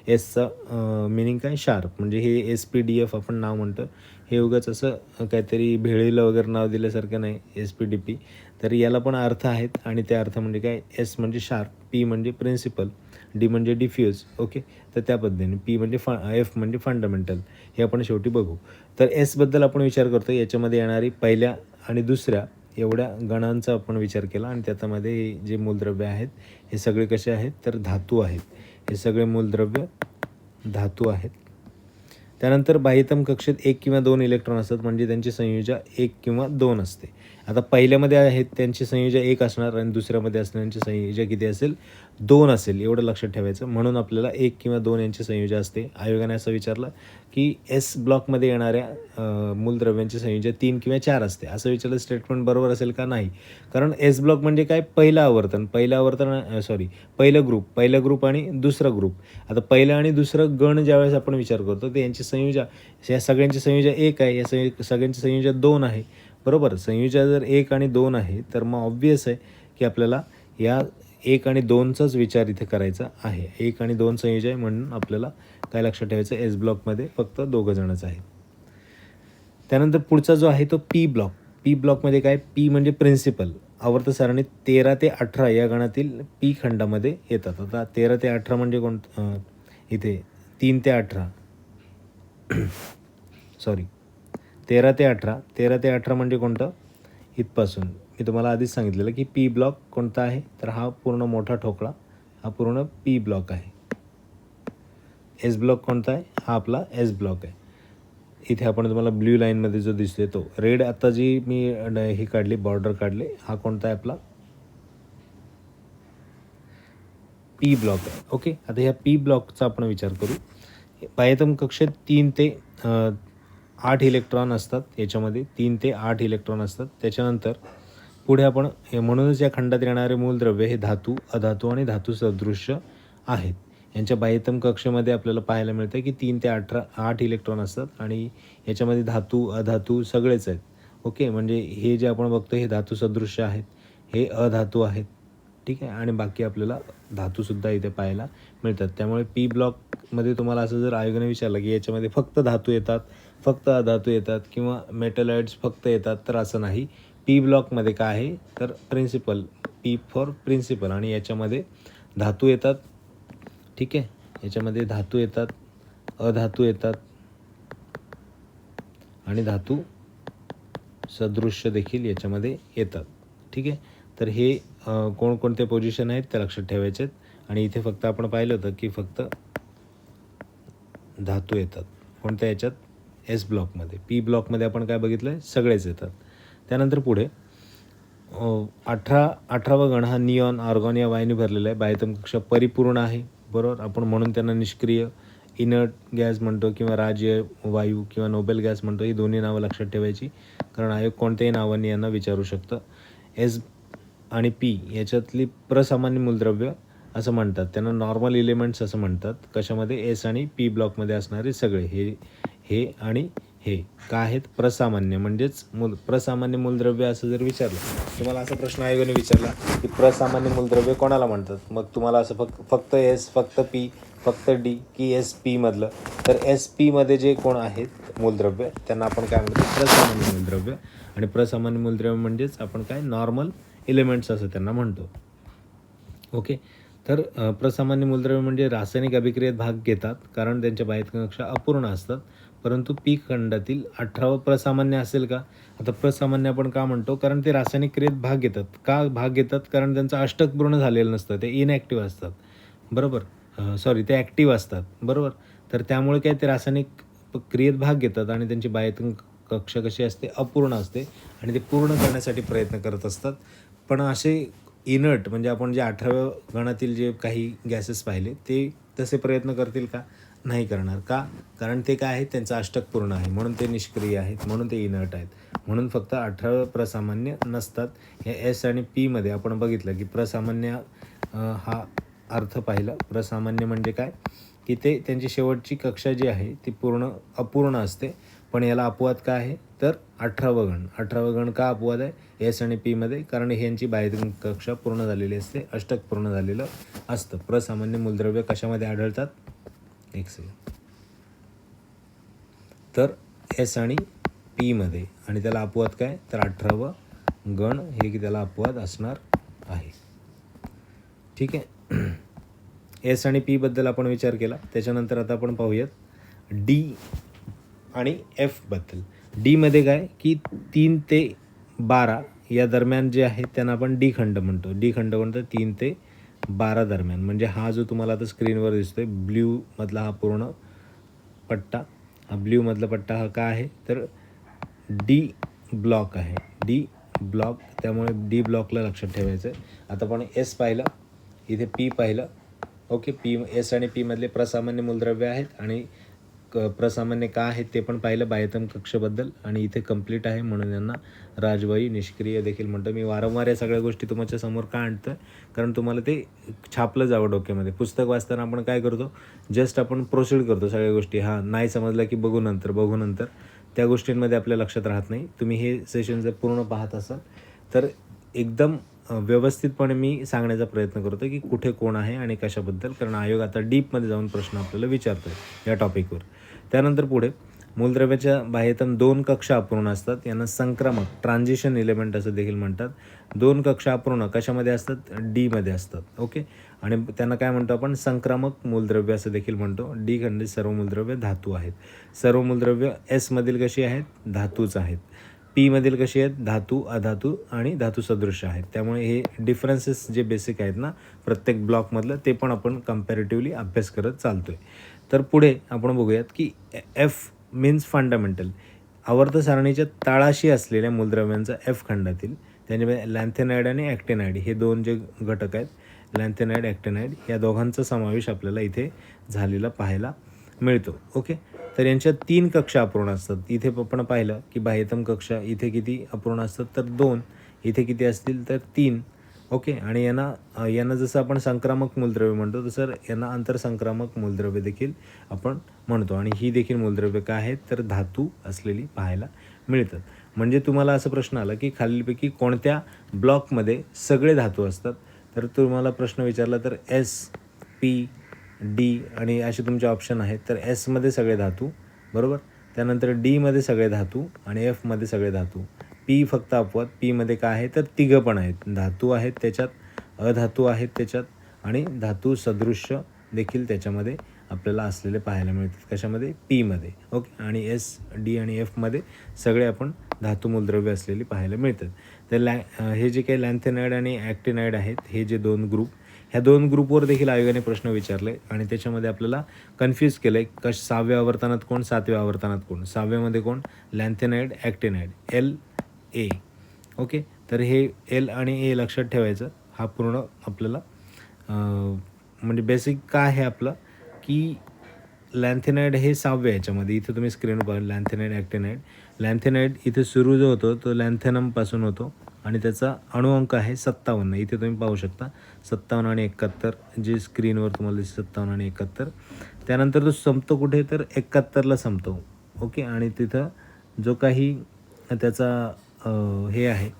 एसचं मिनिंग काय, शार्प. म्हणजे हे SPDF आपण नाव म्हणतो. हे उगाच असं काहीतरी भेळीला वगैरे नाव दिल्यासारखं नाही, SPDP. तर याला पण अर्थ आहेत आणि ते अर्थ म्हणजे काय, एस म्हणजे शार्प, पी म्हणजे प्रिन्सिपल, डी म्हणजे डिफ्यूज. ओके. तर त्या पद्धतीने पी म्हणजे एफ म्हणजे फंडामेंटल. हे आपण शेवटी बघू. तर एसबद्दल आपण विचार करतो. याच्यामध्ये येणारी पहिल्या आणि दुसऱ्या एवढ्या गणांचा आपण विचार केला आणि त्याच्यामध्ये जे मूलद्रव्य आहेत हे सगळे कसे आहेत, तर धातू आहेत. हे सगळे मूलद्रव्य धातू आहेत. त्यानंतर बाह्यतम कक्षेत 1 किंवा 2 इलेक्ट्रॉन असतात, म्हणजे त्यांची संयोजा 1 किंवा 2 असते. आता पहिल्यामध्ये आहेत त्यांची संयोजा 1 असणार आणि दुसऱ्यामध्ये असणाऱ्यांची संयोजा किती असेल, 2 असेल. एवढं लक्षात ठेवायचं. म्हणून आपल्याला 1 किंवा 2 यांची संयोजा असते. आयोगाने असं विचारलं की एस ब्लॉकमध्ये येणाऱ्या मूलद्रव्यांची संयोजा 3 किंवा 4 असते. असं विचारलं, स्टेटमेंट बरोबर असेल का, नाही. कारण एस ब्लॉक म्हणजे काय, पहिलं ग्रुप आणि दुसरा ग्रुप. आता पहिलं आणि दुसरं गण ज्यावेळेस आपण विचार करतो ते यांची संयोजा, या सगळ्यांची संयोजा 1 आहे, या सगळ्यांची संयोजा 2 आहे, बरोबर. संयोजा जर 1 आणि 2 आहे तर मग ऑब्वियस आहे की आपल्याला या 1 आणि 2चाच विचार इथे करायचा आहे. 1 आणि 2 संयोजा आहे म्हणून आपल्याला काय लक्षात ठेवायचं, एस ब्लॉकमध्ये फक्त 2 जणच आहेत. त्यानंतर पुढचा जो आहे तो पी ब्लॉक. पी ब्लॉकमध्ये काय, पी म्हणजे प्रिन्सिपल. आवर्त सारणीत 13 ते 18 या गणातील पी खंडामध्ये येतात. आता 13 ते 18 म्हणजे इथे 3 ते 18 सॉरी 13 ते 18 म्हणजे कोणतं, इथपासून मी तुम्हाला आधीच सांगितलेलं की पी ब्लॉक कोणता आहे, तर हा पूर्ण मोठा ठोकळा, हा पूर्ण पी ब्लॉक आहे. एस ब्लॉक कोणता आहे, हा आपला एस ब्लॉक आहे. इथे आपण तुम्हाला ब्ल्यू लाईनमध्ये जो दिसतोय तो. रेड आता जी मी ही काढली, बॉर्डर काढले, हा कोणता आहे आपला, पी ब्लॉक आहे. ओके. आता ह्या पी ब्लॉकचा आपण विचार करू. बाह्यतम कक्षेत 3 ते 8 इलेक्ट्रॉन असतात. याच्यामध्ये 3 ते 8 इलेक्ट्रॉन असतात. त्याच्यानंतर पुढे आपण म्हणूनच या खंडात येणारे मूलद्रव्य हे धातू, अधातू आणि धातू सदृश्य आहेत. यांच्या बाह्यतम कक्षेमध्ये आपल्याला पाहायला मिळतं की 3 ते 8 इलेक्ट्रॉन असतात आणि याच्यामध्ये धातू, अधातू सगळेच आहेत. ओके. म्हणजे हे जे आपण बघतो हे धातू सदृश्य आहेत, हे अधातू आहेत, ठीक आहे. आणि बाकी आपल्याला धातूसुद्धा इथे पाहायला मिळतात. त्यामुळे पी ब्लॉकमध्ये तुम्हाला असं जर आयोगाने विचारलं की याच्यामध्ये फक्त धातू येतात, फक्त अधातू येतात किंवा मेटलॉइड्स फक्त येतात, तर असं नाही. पी ब्लॉकमध्ये काय आहे, तर प्रिन्सिपल, पी फॉर प्रिन्सिपल, आणि याच्यामध्ये धातू येतात, ठीक आहे. याच्यामध्ये धातू येतात, अधातू येतात आणि धातू सदृश्य देखील याच्यामध्ये येतात, ठीक आहे. तर हे कोणकोणते पोझिशन आहेत ते लक्षात ठेवायचे आहेत. आणि इथे फक्त आपण पाहिलं होतं की फक्त धातू येतात कोणत्या याच्यात, एस ब्लॉकमध्ये. पी ब्लॉकमध्ये आपण काय बघितलं आहे, सगळेच येतात. त्यानंतर पुढे 18वा गण हा निऑन, आर्गॉन या वायूने भरलेला आहे. बाह्यतम कक्षा परिपूर्ण आहे, बरोबर. आपण म्हणून त्यांना निष्क्रिय, इनर्ट गॅस म्हणतो किंवा राज्य वायू किंवा नोबेल गॅस म्हणतो. ही दोन्ही नावं लक्षात ठेवायची, कारण आयोग कोणत्याही नावांनी यांना विचारू शकतं. एस आणि पी याच्यातली प्रसामान्य मूलद्रव्य असं म्हणतात, त्यांना नॉर्मल एलिमेंट्स असं म्हणतात. कशामध्ये, एस आणि पी ब्लॉकमध्ये असणारे सगळे हे आणि हे काय आहेत, प्रसामान्य म्हणजेच प्रसामान्य मूलद्रव्य असं जर विचारलं तुम्हाला, असा प्रश्न आयोगाने विचारला की प्रसामान्य मूलद्रव्य कोणाला म्हणतात, मग तुम्हाला असं फक्त एस, फक्त पी, फक्त डी की एस पी मधलं, तर एस पी मध्ये जे कोण आहेत मूलद्रव्य त्यांना आपण काय म्हणतो, प्रसामान्य मूलद्रव्य. आणि प्रसामान्य मूलद्रव्य म्हणजेच आपण काय, नॉर्मल एलिमेंट्स असं त्यांना म्हणतो. ओके. तर प्रसामान्य मूलद्रव्य म्हणजे रासायनिक अभिक्रियेत भाग घेतात, कारण त्यांच्या बाह्यतम कक्षा अपूर्ण असतात. परंतु पी खंडातील 18वा प्रसामान्य असेल का? आता प्रसामान्य आपण का म्हणतो, कारण ते रासायनिक क्रियेत भाग घेतात. का भाग घेतात? कारण त्यांचं अष्टक पूर्ण झालेलं नसतं, ते इनॲक्टिव्ह असतात, बरोबर. ते ॲक्टिव्ह असतात, बरोबर. तर त्यामुळे काय, ते रासायनिक क्रियेत भाग घेतात आणि त्यांची बाह्यतम कक्षा कशी असते, अपूर्ण असते, आणि ते पूर्ण करण्यासाठी प्रयत्न करत असतात. पण असे इनर्ट म्हणजे आपण जे 18व्या गणातील जे काही गॅसेस पाहिले ते तसे प्रयत्न करतील का? नाही करणार. का? कारण ते काय आहेत, त्यांचं अष्टक पूर्ण आहे, म्हणून ते निष्क्रिय आहेत, म्हणून ते इनर्ट आहेत. म्हणून फक्त 18 प्रसामान्य नसतात. हे एस आणि पीमध्ये आपण बघितलं की प्रसामान्य हा अर्थ पाहिला. प्रसामान्य म्हणजे काय, की ते त्यांची शेवटची कक्षा जी आहे ती अपूर्ण असते. पण याला अपवाद काय आहे, तर 18वा गण का अपवाद आहे एस आणि पीमध्ये, कारण यांची बाह्यतम कक्षा पूर्ण झालेली असते, अष्टक पूर्ण झालेलं असतं. प्रसामान्य मूलद्रव्य कशामध्ये आढळतात, एक सेकंड, तर एस आणि पीमध्ये. आणि त्याला अपवाद काय, तर 18वं गण हे की त्याला अपवाद असणार आहे. ठीक आहे. एस आणि पीबद्दल आपण विचार केला. त्याच्यानंतर आता आपण पाहूयात डी आणि एफबद्दल. डीमध्ये काय, की 3 ते 12 या दरम्यान जे आहे त्यांना आपण डी खंड म्हणतो. डी खंड म्हणतो 3 ते 12 दरम्यान. म्हणजे हा जो तुम्हाला आता स्क्रीनवर दिसतोय ब्ल्यूमधला हा पूर्ण पट्टा, हा ब्ल्यूमधला पट्टा हा काय आहे, तर डी ब्लॉक आहे, डी ब्लॉक. त्यामुळे डी ब्लॉकला लक्षात ठेवायचं आहे. आता आपण एस पाहिलं, इथे पी पाहिलं. ओके. पी, एस आणि पीमधले प्रसामान्य मूलद्रव्य आहेत आणि प्रसामान्य का आहेत ते पण पाहिलं बाह्यतम कक्षेबद्दल. आणि इथे कंप्लीट आहे म्हणून यांना राजवायू निष्क्रिय देखील म्हणतो. मी वारंवार या सगळ्या गोष्टी तुमच्या समोर का आणतो, कारण तुम्हाला ते छापलं जावं डोक्यामध्ये. पुस्तक वाचताना आपण काय करतो, जस्ट आपण प्रोसीड करतो सगळ्या गोष्टी. नाही समजलं की बघू नंतर त्या गोष्टींमध्ये आपल्या लक्षात राहत नाही. तुम्ही हे सेशन जर पूर्ण पाहत असाल तर एकदम व्यवस्थितपणे मी सांगण्याचा प्रयत्न करतो की कुठे कोण आहे आणि कशाबद्दल, कारण आयोग आता डीपमध्ये जाऊन प्रश्न आपल्याला विचारतो आहे या टॉपिकवर. त्यानंतर पुढे मूलद्रव्याच्या बाह्यतम 2 कक्षा अपूर्ण असतात, यांना संक्रमक, ट्रान्झिशन एलिमेंट असं देखील म्हणतात. 2 कक्षा अपूर्ण कशामध्ये असतात, डीमध्ये असतात. ओके. आणि त्यांना काय म्हणतो आपण, संक्रामक मूलद्रव्य असं देखील म्हणतो. डी खंडित सर्व मूलद्रव्य धातू आहेत. सर्व मूलद्रव्य एसमधील कशी आहेत, धातूच आहेत. पीमधील कशी आहेत, धातू, अधातू आणि धातू सदृश आहेत. त्यामुळे हे डिफरन्सेस जे बेसिक आहेत ना प्रत्येक ब्लॉकमधलं, ते पण आपण कम्पॅरेटिव्हली अभ्यास करत चालतो आहे. तर पुढे आपण बघूयात की एफ मीन्स फंडामेंटल. आवर्त सारणीच्या तळाशी असलेल्या मूलद्रव्यांचा एफ खंडातील, त्याच्यामध्ये लॅन्थेनाइड आणि ॲक्टिनाइड हे 2 जे घटक आहेत, लॅन्थेनाइड, ॲक्टिनाइड, या दोघांचा समावेश आपल्याला इथे झालेला पाहायला मिळतो. ओके. तर यांच्या 3 कक्षा अपूर्ण असतात. इथे आपण पाहिलं की बाह्यतम कक्षा इथे किती अपूर्ण असतात, तर 2. इथे किती असतील, तर 3. ओके. आणि यांना जसं आपण संक्रामक मूलद्रव्य म्हणतो तसं यांना आंतरसंक्रामक मूलद्रव्य देखील आपण म्हणतो. आणि ही देखील मूलद्रव्य काय आहेत, तर धातू असलेली पाहायला मिळतात. म्हणजे तुम्हाला असा प्रश्न आला की खालीलपैकी कोणत्या ब्लॉकमध्ये सगळे धातू असतात, तर तुम्हाला प्रश्न विचारला तर एस, पी, डी आणि असे तुमचे ऑप्शन आहेत. तर एसमध्ये सगळे धातू, बरोबर. त्यानंतर डीमध्ये सगळे धातू आणि एफमध्ये सगळे धातू. पी फक्त अपवाद. पीमध्ये काय आहे, तर तिघं पण आहेत, धातू आहेत त्याच्यात, अधातू आहेत त्याच्यात आणि धातू सदृश्य देखील त्याच्यामध्ये आपल्याला असलेले पाहायला मिळतात. कशामध्ये, पीमध्ये. ओके. आणि एस, डी आणि एफमध्ये सगळे आपण धातू मूलद्रव्य असलेली पाहायला मिळतात. तर हे जे काही लॅन्थेनाइड आणि ॲक्टिनाइड आहेत, हे जे 2 ग्रुप, ह्या 2 ग्रुपवर देखील आयोगाने प्रश्न विचारले आणि त्याच्यामध्ये आपल्याला कन्फ्यूज केलं आहे. 6व्या आवर्तनात कोण, 7व्या आवर्तनात कोण. 6व्यामध्ये कोण, लॅन्थेनाइड, ॲक्टिनाइड, LA. ओके, तर हे L आणि A लक्षात ठेवायचं. हा पूर्ण आपल्याला म्हणजे बेसिक काय आहे आपलं, की लॅन्थेनाइड हे 6व्या ह्याच्यामध्ये, इथे तुम्ही स्क्रीनवर बघा लॅन्थेनाइड, ॲक्टिनाइड. लॅन्थेनाइड इथे सुरू जो होतो तो लॅन्थेनमपासून होतो आणि त्याचा अणुअंक आहे 57. इथे तुम्ही पाहू शकता 57 आणि 71, जे स्क्रीनवर तुम्हाला दिसतं 57 आणि 71. त्यानंतर तो संपतो कुठे, तर 71ला संपतो. ओके, आणि तिथं जो काही त्याचा हे आहे,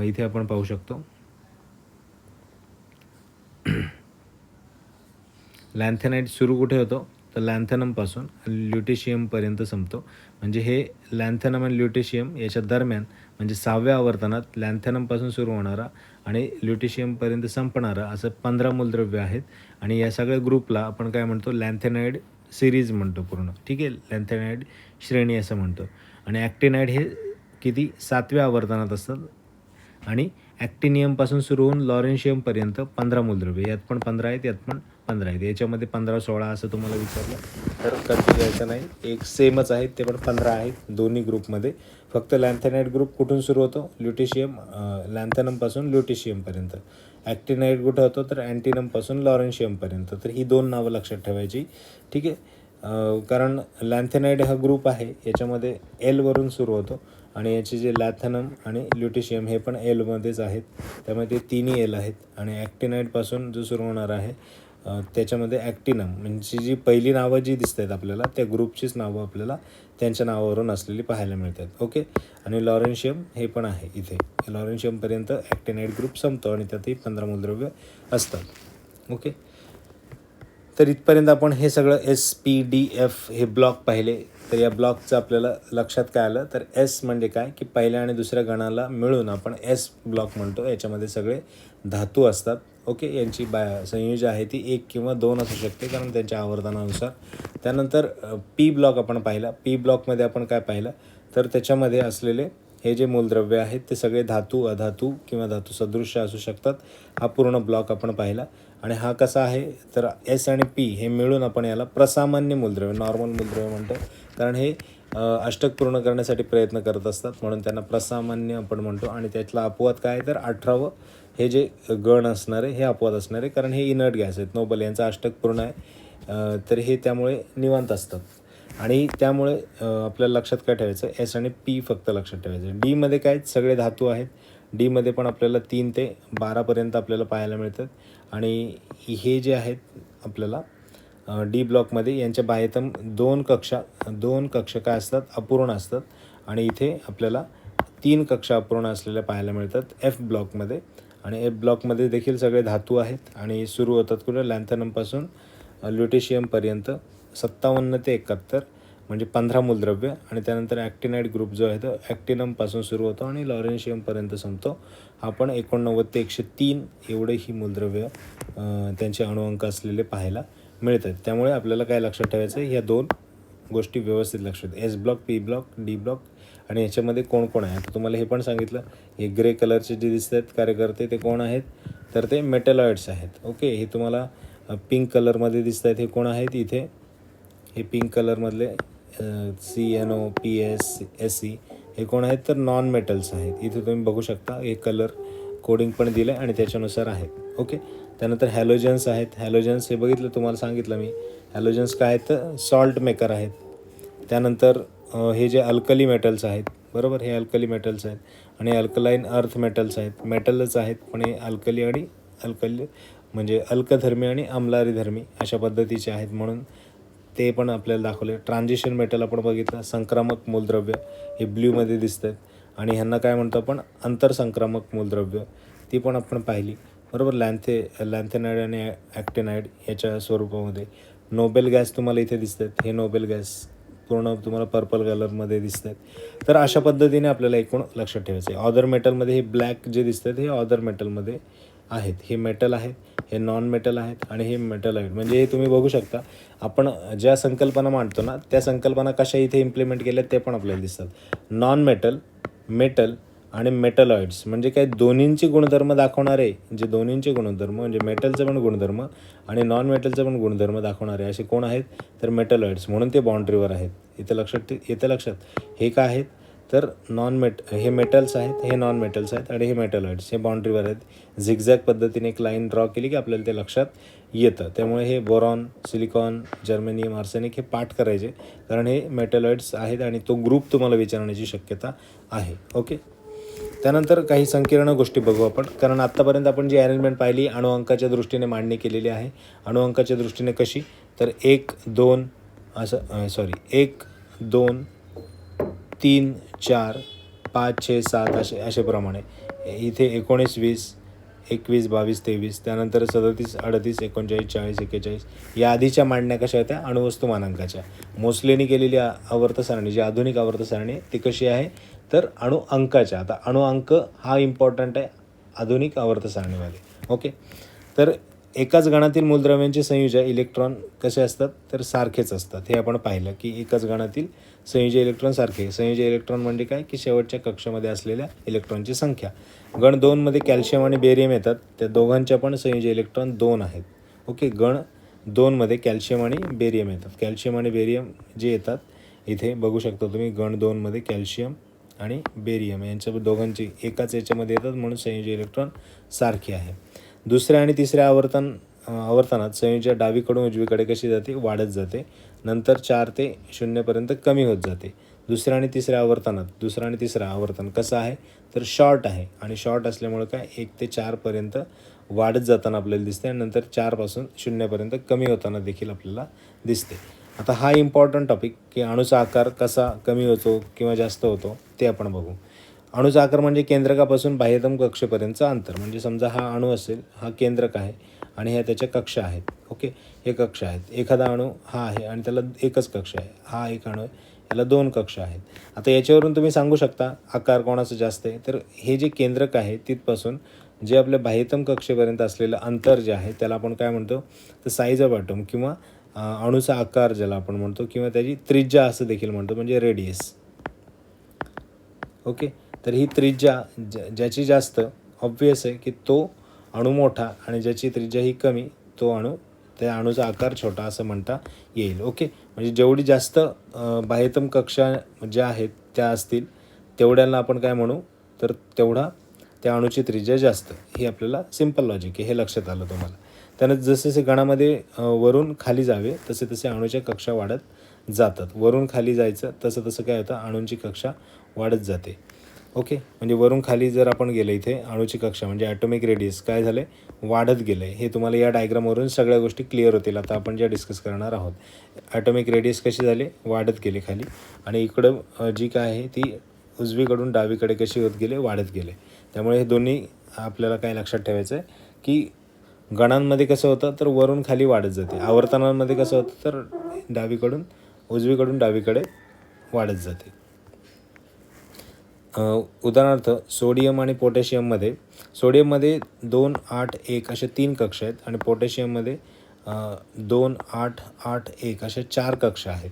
इथे आपण पाहू शकतो लॅन्थेनाइड सुरू कुठे होतो, तर लॅन्थेनमपासून ल्युटेशियमपर्यंत संपतो. म्हणजे हे लॅन्थेनम आणि ल्युटेशियम याच्या दरम्यान, म्हणजे 6व्या आवर्तनात लॅन्थेनमपासून सुरू होणारा आणि ल्युटेशियमपर्यंत संपणारा असं 15 मूलद्रव्य आहेत. आणि या सगळ्या ग्रुपला आपण काय म्हणतो, लॅन्थेनाइड सिरीज म्हणतो पूर्ण. ठीक आहे, लॅन्थेनाइड श्रेणी असं म्हणतो. आणि ॲक्टिनाइड हे किती, 7व्या आवर्तनात असतात. आणि ॲक्टिनियमपासून सुरू होऊन लॉरेन्शियमपर्यंत 15 मूलद्रव्य, यात पण 15 आहेत, यात पण 15 आहेत. याच्यामध्ये 15, 16 असं तुम्हाला विचारलं तर कन्फ्यूज यायचं नाही, एक सेमच आहेत, ते पण 15 आहेत दोन्ही ग्रुपमध्ये. फक्त लॅन्थेनाइड ग्रुप कुठून सुरू होतो, ल्युटेशियम, लॅन्थेनमपासून ल्युटेशियमपर्यंत. ॲक्टिनाइड कुठं होतो, तर अँटिनमपासून लॉरेन्शियमपर्यंत. तर ही 2 नावं लक्षात ठेवायची. ठीक आहे, कारण लॅन्थेनाइड हा ग्रुप आहे, याच्यामध्ये Lवरून सुरू होतो आणि याचे जे लॅथेनम आणि ल्युटेशियम हे पण Lमध्येच आहेत, त्यामुळे ते तिन्ही L आहेत. आणि ॲक्टिनाइडपासून जो सुरू होणार आहे त्याच्यामध्ये ॲक्टिनम, म्हणजे जी पहिली नावं जी दिसत आहेत आपल्याला, त्या ग्रुपचीच नावं आपल्याला त्यांच्या नावावरून असलेली पाहायला मिळतात. ओके, आणि लॉरेन्शियम हे पण आहे इथे. लॉरेन्शियमपर्यंत ॲक्टिनाइड ग्रुप संपतो आणि त्यातही 15 मूलद्रव्य असतात. ओके, तर इथपर्यंत आपण हे सगळं SPDF हे ब्लॉक पाहिले. तर या ब्लॉकचं आपल्याला लक्षात काय आलं, तर S म्हणजे काय, की पहिल्या आणि दुसऱ्या गणाला मिळून आपण S ब्लॉक म्हणतो. याच्यामध्ये सगळे धातू असतात. ओके, यांची संयोजन आहे ती 1 किंवा 2 असू शकते, कारण त्यांच्या आवर्तनानुसार. त्यानंतर P ब्लॉक आपण पाहिला. P ब्लॉकमध्ये आपण काय पाहिलं, तर त्याच्यामध्ये असलेले हे जे मूलद्रव्य आहेत ते सगळे धातू, अधातू किंवा धातू सदृश्य असू शकतात. हा पूर्ण ब्लॉक आपण पाहिला. आणि हा कसा आहे, तर S आणि P हे मिळून आपण याला प्रसामान्य मूलद्रव्य, नॉर्मल मूलद्रव्य म्हणतो. कारण हे अष्टक पूर्ण करण्यासाठी प्रयत्न करत असतात, म्हणून त्यांना प्रसामान्य आपण म्हणतो. आणि त्यातला अपवाद काय, तर 18वं हे जे गण असणारे हे अपवाद असणारे, कारण हे इनर्ट गॅस आहेत. नोबल यांचा अष्टक पूर्ण आहे, तर हे त्यामुळे निवांत असतात. आणि त्यामुळे आपल्याला लक्षात काय ठेवायचं, S आणि P फक्त लक्षात ठेवायचं. Dमध्ये काय, सगळे धातू आहेत. Dमध्ये पण आपल्याला 3 ते 12पर्यंत आपल्याला पाहायला मिळतात. आणि हे जे आहेत आपल्याला D ब्लॉकमध्ये यांच्या बाह्यतम 2 कक्षा काय असतात, अपूर्ण असतात. आणि इथे आपल्याला 3 कक्षा अपूर्ण असलेल्या पाहायला मिळतात F ब्लॉकमध्ये. आणि F ब्लॉकमध्ये देखील सगळे धातू आहेत आणि सुरू होतात कुठं, लॅन्थेनमपासून ल्युटेशियमपर्यंत 57 ते 71, म्हणजे 15 मूलद्रव्य. आणि त्यानंतर ॲक्टिनाइड ग्रुप जो आहे तो ॲक्टिनमपासून सुरू होतो आणि लॉरेन्शियमपर्यंत संपतो. हा पण 89 ते 103 एवढे ही मूलद्रव्य त्यांचे अणुअंक असलेले पाहायला मिळतात. त्यामुळे आपल्याला काय लक्षात ठेवायचं आहे, ह्या 2 गोष्टी व्यवस्थित लक्षात. S block, P block, D block. आणि याच्यामध्ये कोण कोण आहे, आता तुम्हाला हे पण सांगितलं. हे ग्रे कलरचे जे दिसत आहेत कार्यकर्ते ते कोण आहेत, तर ते मेटलॉइड्स आहेत. ओके, हे तुम्हाला पिंक कलरमध्ये दिसत आहेत, हे कोण आहेत, इथे हे पिंक कलरमधले CNO, PS, SE हे कोण आहेत, तर नॉन मेटल्स आहेत. इथे तुम्ही बघू शकता, हे कलर कोडिंग पण दिलं आहे आणि त्याच्यानुसार आहेत. ओके, त्यानंतर हॅलोजन्स आहेत. हॅलोजन्स हे बघितलं, तुम्हाला सांगितलं मी. हॅलोजन्स काय आहेत, तर सॉल्ट मेकर आहेत. त्यानंतर हे जे अल्कली मेटल्स आहेत, बरोबर, हे अल्कली मेटल्स आहेत. आणि अल्कलाईन अर्थ मेटल्स आहेत, मेटलच आहेत, पण हे अल्कली आणि अल्कली म्हणजे अल्कधर्मी आणि अम्लारीधर्मी अशा पद्धतीचे आहेत, म्हणून ते पण आपल्याला दाखवले. ट्रान्झिशन मेटल आपण बघितलं, संक्रामक मूलद्रव्य हे ब्ल्यूमध्ये दिसत आहेत. आणि ह्यांना काय म्हणतो आपण, आंतरसंक्रामक मूलद्रव्य, ती पण आपण पाहिली, बरोबर. लॅन्थेनाइड आणि ॲक्टिनाइड याच्या स्वरूपामध्ये. नोबेल गॅस तुम्हाला इथे दिसत आहेत, हे नोबेल गॅस पूर्ण तुम्हाला पर्पल कलरमध्ये दिसत आहेत. तर अशा पद्धतीने आपल्याला एकूण लक्षात ठेवायचं आहे. ऑदर मेटलमध्ये हे ब्लॅक जे दिसत आहेत हे ऑदर मेटलमध्ये आहेत. हे मेटल आहेत, हे नॉन मेटल आहेत आणि हे मेटल आहेत. म्हणजे हे तुम्ही बघू शकता, आपण ज्या संकल्पना मांडतो ना त्या संकल्पना कशा इथे इम्प्लिमेंट केल्या ते पण आपल्याला दिसतात. नॉन मेटल मेटल आणि मेटलॉइड्स म्हणजे काय दोन्हींचे गुणधर्म दाखवणारे, जे दोन्हींचे गुणधर्म म्हणजे मेटलचं पण गुणधर्म आणि नॉन मेटलचं पण गुणधर्म दाखवणारे असे कोण आहेत, तर मेटलॉइड्स, म्हणून ते बाउंड्रीवर आहेत. येतं लक्षात. हे काय आहेत, तर हे मेटल्स आहेत, हे नॉन मेटल्स आहेत आणि हे मेटलॉइड्स हे बाउंड्रीवर आहेत. झिगझॅग पद्धतीने एक लाईन ड्रॉ केली की आपल्याला ते लक्षात येतं. त्यामुळे हे बोरॉन, सिलिकॉन, जर्मेनियम, आर्सेनिक हे पाठ करायचे, कारण हे मेटलॉइड्स आहेत आणि तो ग्रुप तुम्हाला विचारण्याची शक्यता आहे. ओके. त्यानंतर काही संकीर्ण गोष्टी बघू आपण, कारण आत्तापर्यंत आपण जी अरेंजमेंट पाहिली अणुअंकाच्या दृष्टीने मांडणी केलेली आहे. अणुअंकाच्या दृष्टीने कशी, तर 1, 2 असं 1, 2, 3, 4, 5, 6, 7 असे प्रमाणे. इथे 19, 20, 21, 22, 23, त्यानंतर 37, 38, 39, 40, 41 या आधीच्या मांडण्या कशा होत्या, अणुवस्तुमानांकाच्या. मोस्लेनी केलेली आवर्त सारणी, जी आधुनिक आवर्त सारणी ती कशी आहे, तर अणुअंकाच्या. आता अणुअंक हा इम्पॉर्टंट आहे आधुनिक आवर्त सारणीमध्ये. ओके. तर एकाच गणातील मूलद्रव्यांचे संयुज इलेक्ट्रॉन कसे असतात, तर सारखेच असतात. हे आपण पाहिलं की एकाच गणातील संयुज इलेक्ट्रॉन सारखे. संयुज इलेक्ट्रॉन म्हणजे काय, की शेवटच्या कक्षामध्ये असलेल्या इलेक्ट्रॉनची संख्या. गण 2मध्ये कॅल्शियम आणि बेरियम येतात, त्या दोघांच्या पण संयुज इलेक्ट्रॉन 2 आहेत. ओके. गण 2मध्ये कॅल्शियम आणि बेरियम येतात. कॅल्शियम आणि बेरियम जे येतात इथे बघू शकता तुम्ही, गण 2मध्ये कॅल्शियम आणि बेरियम यांच्या दोघांची एकाच याच्यामध्ये येतात, म्हणून संयुज इलेक्ट्रॉन सारखे आहे. दुसऱ्या आणि तिसऱ्या आवर्तनात संयुजा डावीकडून उजवीकडे कशी जाते, वाढत जाते. नंतर 4 ते 0पर्यंत कमी होत जाते. दुसरा आणि तिसरा आवर्तन कसं आहे, तर शॉर्ट आहे आणि शॉर्ट असल्यामुळे काय 1 ते 4पर्यंत वाढत जाताना आपल्याला दिसते आणि नंतर 4पासून 0पर्यंत कमी होताना देखील आपल्याला दिसते. आता हा इम्पॉर्टंट टॉपिक, की अणूचा आकार कसा कमी होतो किंवा जास्त होतो ते आपण बघू. अणूचा आकार म्हणजे केंद्रकापासून बाह्यतम कक्षेपर्यंतचं अंतर. म्हणजे समजा हा अणू असेल, हा केंद्रक आहे आणि ह्या त्याच्या कक्षा आहेत. ओके. हे कक्ष आहेत. एखादा अणू हा आहे आणि त्याला एकच कक्ष आहे. हा एक अणू आहे, याला 2 कक्ष आहेत. आता याच्यावरून तुम्ही सांगू शकता आकार कोणाचा जास्त आहे, तर हे जे केंद्रक आहे तिथपासून जे आपल्या बाह्यतम कक्षेपर्यंत असलेलं अंतर जे आहे त्याला आपण काय म्हणतो, तर साईज ऑफ ॲटम किंवा अणूचा आकार ज्याला आपण म्हणतो, किंवा त्याची त्रिज्या असं देखील म्हणतो, म्हणजे रेडियस. ओके. तर ही त्रिज्या ज्याची जास्त, ऑब्वियस आहे की तो अणू मोठा, आणि ज्याची त्रिज्या ही कमी त्या अणूचा आकार छोटा असं म्हणता येईल. ओके. म्हणजे जेवढी जास्त बाह्यतम कक्षा ज्या आहेत त्या असतील तेवढ्याला आपण काय म्हणू, तर तेवढा त्या अणूची त्रिज्या जास्त. ही आपल्याला सिंपल लॉजिक आहे, हे लक्षात आलं तुम्हाला. त्यानं जसे गणामध्ये वरून खाली जावे तसे तसे अणूच्या कक्षा वाढत जातात. वरून खाली जायचं तसं तसं काय होतं, अणूंची कक्षा वाढत जाते. ओके. म्हणजे वरून खाली जर आपण गेलं, इथे अणूची कक्षा म्हणजे ॲटॉमिक रेडियस काय झालं, वाढत गेलं आहे. हे तुम्हाला या डायग्रामवरून सगळ्या गोष्टी क्लिअर होतील. आता आपण ज्या डिस्कस करणार आहोत, ॲटॉमिक रेडियस कशी झाली, वाढत गेले खाली, आणि इकडं जी काय आहे ती उजवीकडून डावीकडे कशी होत गेले, वाढत गेले. त्यामुळे हे दोन्ही आपल्याला काय लक्षात ठेवायचं आहे, की गणांमध्ये कसं होतं, तर वरून खाली वाढत जाते. आवर्तनांमध्ये कसं होतं, तर उजवीकडून डावीकडे वाढत जाते. उदाहरणार्थ सोडियम आणि पोटॅशियममध्ये 2, 8, 1 अशा 3 कक्षा आहेत आणि पोटॅशियममध्ये 2, 8, 8, 1 अशा 4 कक्षा आहेत.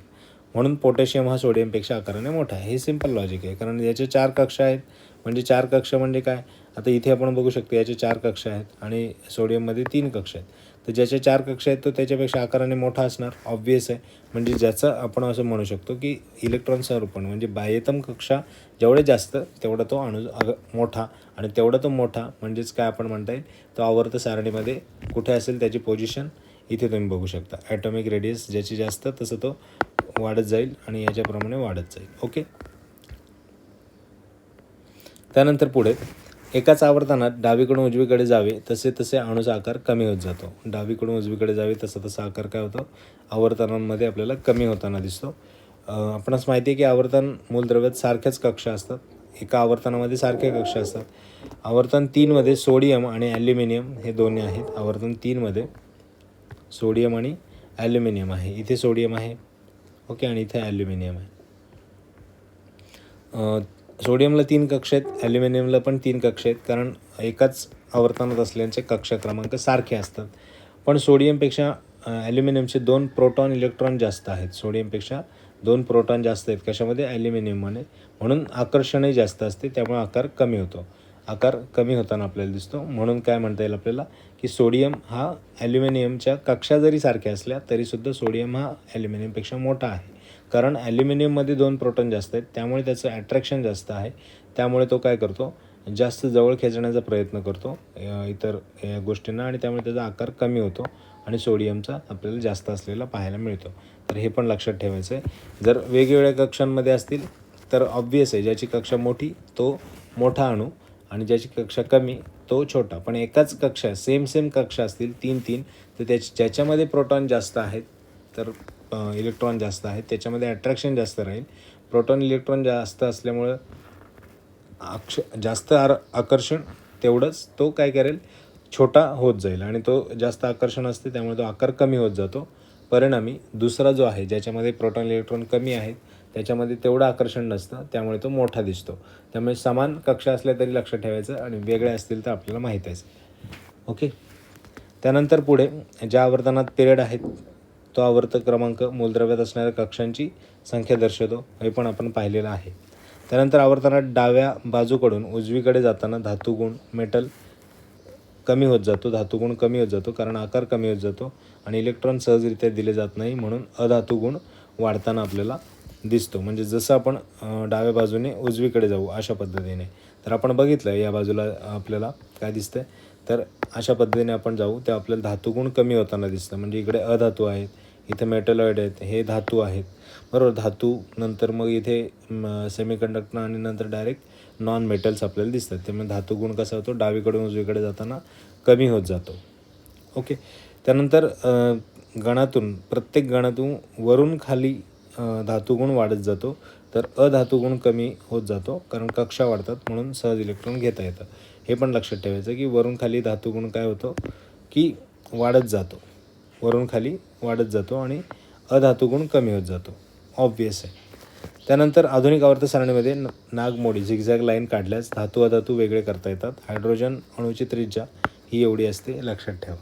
म्हणून पोटॅशियम हा सोडियमपेक्षा आकाराने मोठा आहे. हे सिंपल लॉजिक आहे, कारण याच्या 4 कक्षा आहेत. म्हणजे 4 कक्षा म्हणजे काय, आता इथे आपण बघू शकतो याच्या 4 कक्षा आहेत आणि सोडियममध्ये 3 कक्षा आहेत. तर ज्याच्या 4 कक्षा आहेत तो त्याच्यापेक्षा आकाराने मोठा असणार, ऑब्वियस आहे. म्हणजे ज्याचं आपण असं म्हणू शकतो की इलेक्ट्रॉन संरूपण म्हणजे बाह्यतम कक्षा जेवढे जास्त तेवढा तो अणू मोठा, आणि तेवढा तो मोठा म्हणजेच काय आपण म्हणता येईल, तो आवर्त सारणीमध्ये कुठे असेल त्याची पोझिशन इथे तुम्ही बघू शकता. ॲटॉमिक रेडियस ज्याची जास्त तसं तो वाढत जाईल आणि याच्याप्रमाणे वाढत जाईल. ओके. त्यानंतर पुढे एकाच आवर्तनात डावीकडून उजवीकडे जावे तसे तसे अणूचा आकार कमी होत जातो. डावीकडून उजवीकडे जावे तसा तसा आकार काय होतो, आवर्तनांमध्ये आपल्याला कमी होताना दिसतो. आपणास माहिती आहे की आवर्तन मूलद्रव्यात सारख्याच कक्षा असतात. एका आवर्तनामध्ये सारख्या कक्षा असतात. आवर्तन 3मध्ये सोडियम आणि ॲल्युमिनियम हे दोन्ही आहेत. आवर्तन 3मध्ये सोडियम आणि ॲल्युमिनियम आहे. इथे सोडियम आहे, ओके, आणि इथे ॲल्युमिनियम आहे. सोडियमला 3 कक्षा आहेत, ॲल्युमिनियमला पण 3 कक्षा आहेत, कारण एकाच आवर्तनात असल्याचे कक्षा क्रमांक सारखे असतात. पण सोडियमपेक्षा ॲल्युमिनियमचे 2 प्रोटॉन इलेक्ट्रॉन जास्त आहेत. सोडियमपेक्षा 2 प्रोटॉन जास्त आहेत कशामध्ये, ॲल्युमिनियममध्ये, म्हणून आकर्षणही जास्त असते, त्यामुळे आकार कमी होतो. आकार कमी होताना आपल्याला दिसतो. म्हणून काय म्हणता येईल आपल्याला की सोडियम हा ॲल्युमिनियमच्या कक्षा जरी सारख्या असल्या तरीसुद्धा सोडियम हा ॲल्युमिनियमपेक्षा मोठा आहे. कारण ॲल्युमिनियममध्ये 2 प्रोटॉन जास्त आहेत, त्यामुळे त्याचं ॲट्रॅक्शन जास्त आहे. त्यामुळे तो काय करतो, जास्त जवळ खेचण्याचा प्रयत्न करतो इतर गोष्टींना, आणि त्यामुळे त्याचा आकार कमी होतो आणि सोडियमचा आपल्याला जास्त असलेला पाहायला मिळतो. तर हे पण लक्षात ठेवायचं आहे. जर वेगवेगळ्या कक्षांमध्ये असतील तर ऑब्वियस आहे, ज्याची कक्षा मोठी तो मोठा अणू आणि ज्याची कक्षा कमी तो छोटा. पण एकाच कक्षा सेम कक्षा असतील 3 तर ज्याच्यामध्ये प्रोटॉन जास्त आहेत तर इलेक्ट्रॉन जास्त आहेत त्याच्यामध्ये अट्रॅक्शन जास्त राहील. प्रोटॉन इलेक्ट्रॉन जास्त असल्यामुळं जास्त आकर्षण, तेवढंच तो काय करेल, छोटा होत जाईल आणि तो जास्त आकर्षण असते त्यामुळे तो आकार कमी होत जातो. परिणामी दुसरा जो आहे ज्याच्यामध्ये प्रोटॉन इलेक्ट्रॉन कमी आहेत त्याच्यामध्ये तेवढं आकर्षण नसतं, त्यामुळे तो मोठा दिसतो. त्यामुळे समान कक्षा असल्या तरी लक्षात ठेवायचं आणि वेगळ्या असतील तर आपल्याला माहीत आहे. ओके. त्यानंतर पुढे ज्या आवर्तनात पिरियड आहेत तो आवर्त क्रमांक मूलद्रव्यात असणाऱ्या कक्षांची संख्या दर्शवतो, हे पण आपण पाहिलेलं आहे. त्यानंतर आवर्तनात डाव्या बाजूकडून उजवीकडे जाताना धातुगुण मेटल कमी होत जातो, धातुगुण कमी होत जातो कारण आकार कमी होत जातो आणि इलेक्ट्रॉन सहजरित्या दिले जात नाही, म्हणून अधातुगुण वाढताना आपल्याला दिसतो. म्हणजे जसं आपण डाव्या बाजूने उजवीकडे जाऊ अशा पद्धतीने. तर आपण बघितलं या बाजूला आपल्याला काय दिसतंय, तर अशा पद्धतीने आपण जाऊ तर आपल्याला धातुगुण कमी होताना दिसतं. म्हणजे इकडे अधातू आहेत, इथे मेटलॉइड आहेत, हे धातू आहेत, बरोबर. धातू नंतर मग इथे सेमीकंडक्टर आणि नंतर डायरेक्ट नॉन मेटल्स आपल्याला दिसतात. त्यामुळे धातुगुण कसा होतो, डावीकडून उजवीकडे जाताना कमी होत जातो. ओके. त्यानंतर गणातून प्रत्येक गणातून वरून खाली धातुगुण वाढत जातो, तर अधातुगुण कमी होत जातो कारण कक्षा वाढतात म्हणून सहज इलेक्ट्रॉन घेता येतं. हे पण लक्षात ठेवायचं की वरून खाली धातुगुण काय होतो की वाढत जातो, वरून खाली वाढत जातो आणि अधातुगुण कमी होत जातो, ऑब्वियस आहे. त्यानंतर आधुनिक आवर्त सारणीमध्ये नागमोडी झिगझॅग लाईन काढल्यास धातू अधातू वेगळे करता येतात. हायड्रोजन अणूची त्रिज्या ही एवढी असते, लक्षात ठेवा.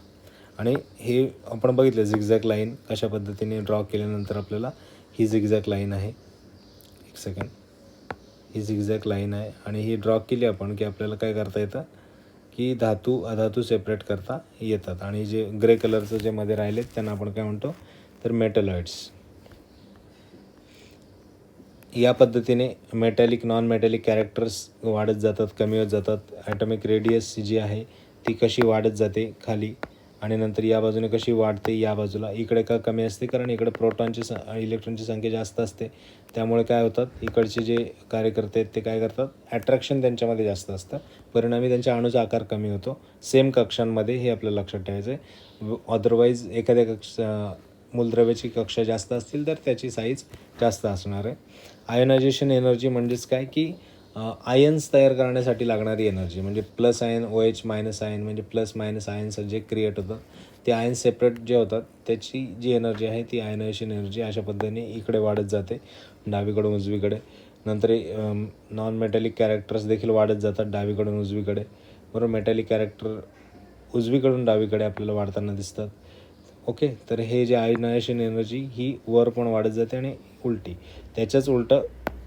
आणि हे आपण बघितलं झिगझॅग लाईन कशा पद्धतीने ड्रॉ केल्यानंतर आपल्याला ही झिगझॅग लाईन आहे, एक सेकंड, ही झिगझॅग लाईन आहे आणि ही ड्रॉ केली आपण की आपल्याला काय करता येतं की धातू अधातू सेपरेट करता येतात. आणि जे ग्रे कलरचं जे मध्ये राहिलेत त्यांना आपण काय म्हणतो तर मेटलॉइड्स. या पद्धतीने मेटॅलिक नॉन मेटॅलिक कॅरेक्टर्स वाढत जातात, कमी होत जातात. ॲटॉमिक रेडियस जी आहे ती कशी वाढत जाते खाली आणि नंतर या बाजूने कशी वाढते या बाजूला. इकडे का कमी असते कारण इकडे प्रोटॉनची इलेक्ट्रॉनची संख्या जास्त असते, त्यामुळे काय होतात इकडचे जे कार्यकर्ते आहेत ते काय करतात, अट्रॅक्शन त्यांच्यामध्ये जास्त असतं, परिणामी त्यांच्या अणूचा आकार कमी होतो सेम कक्षांमध्ये. हे आपल्याला लक्षात ठेवायचं आहे. अदरवाईज एखाद्या मूलद्रव्याची कक्षा जास्त असतील तर त्याची साईज जास्त असणार आहे. आयोनायझेशन एनर्जी म्हणजेच काय की आयन्स तयार करण्यासाठी लागणारी एनर्जी, म्हणजे plus ion OH minus ion म्हणजे प्लस मायनस आयन्स जे क्रिएट होतं ते आयन्स सेपरेट जे होतात त्याची जी एनर्जी आहे ती आयोनायझेशन एनर्जी अशा पद्धतीने इकडे वाढत जाते डावीकडून उजवीकडे. नंतर नॉन मेटॅलिक कॅरेक्टर्स देखील वाढत जातात डावीकडून उजवीकडे, बरोबर. मेटॅलिक कॅरेक्टर उजवीकडून डावीकडे आपल्याला वाढताना दिसतात. ओके. तर हे जे आयोनायझेशन एनर्जी ही वर पण वाढत जाते आणि उलटी त्याच्याच उलटं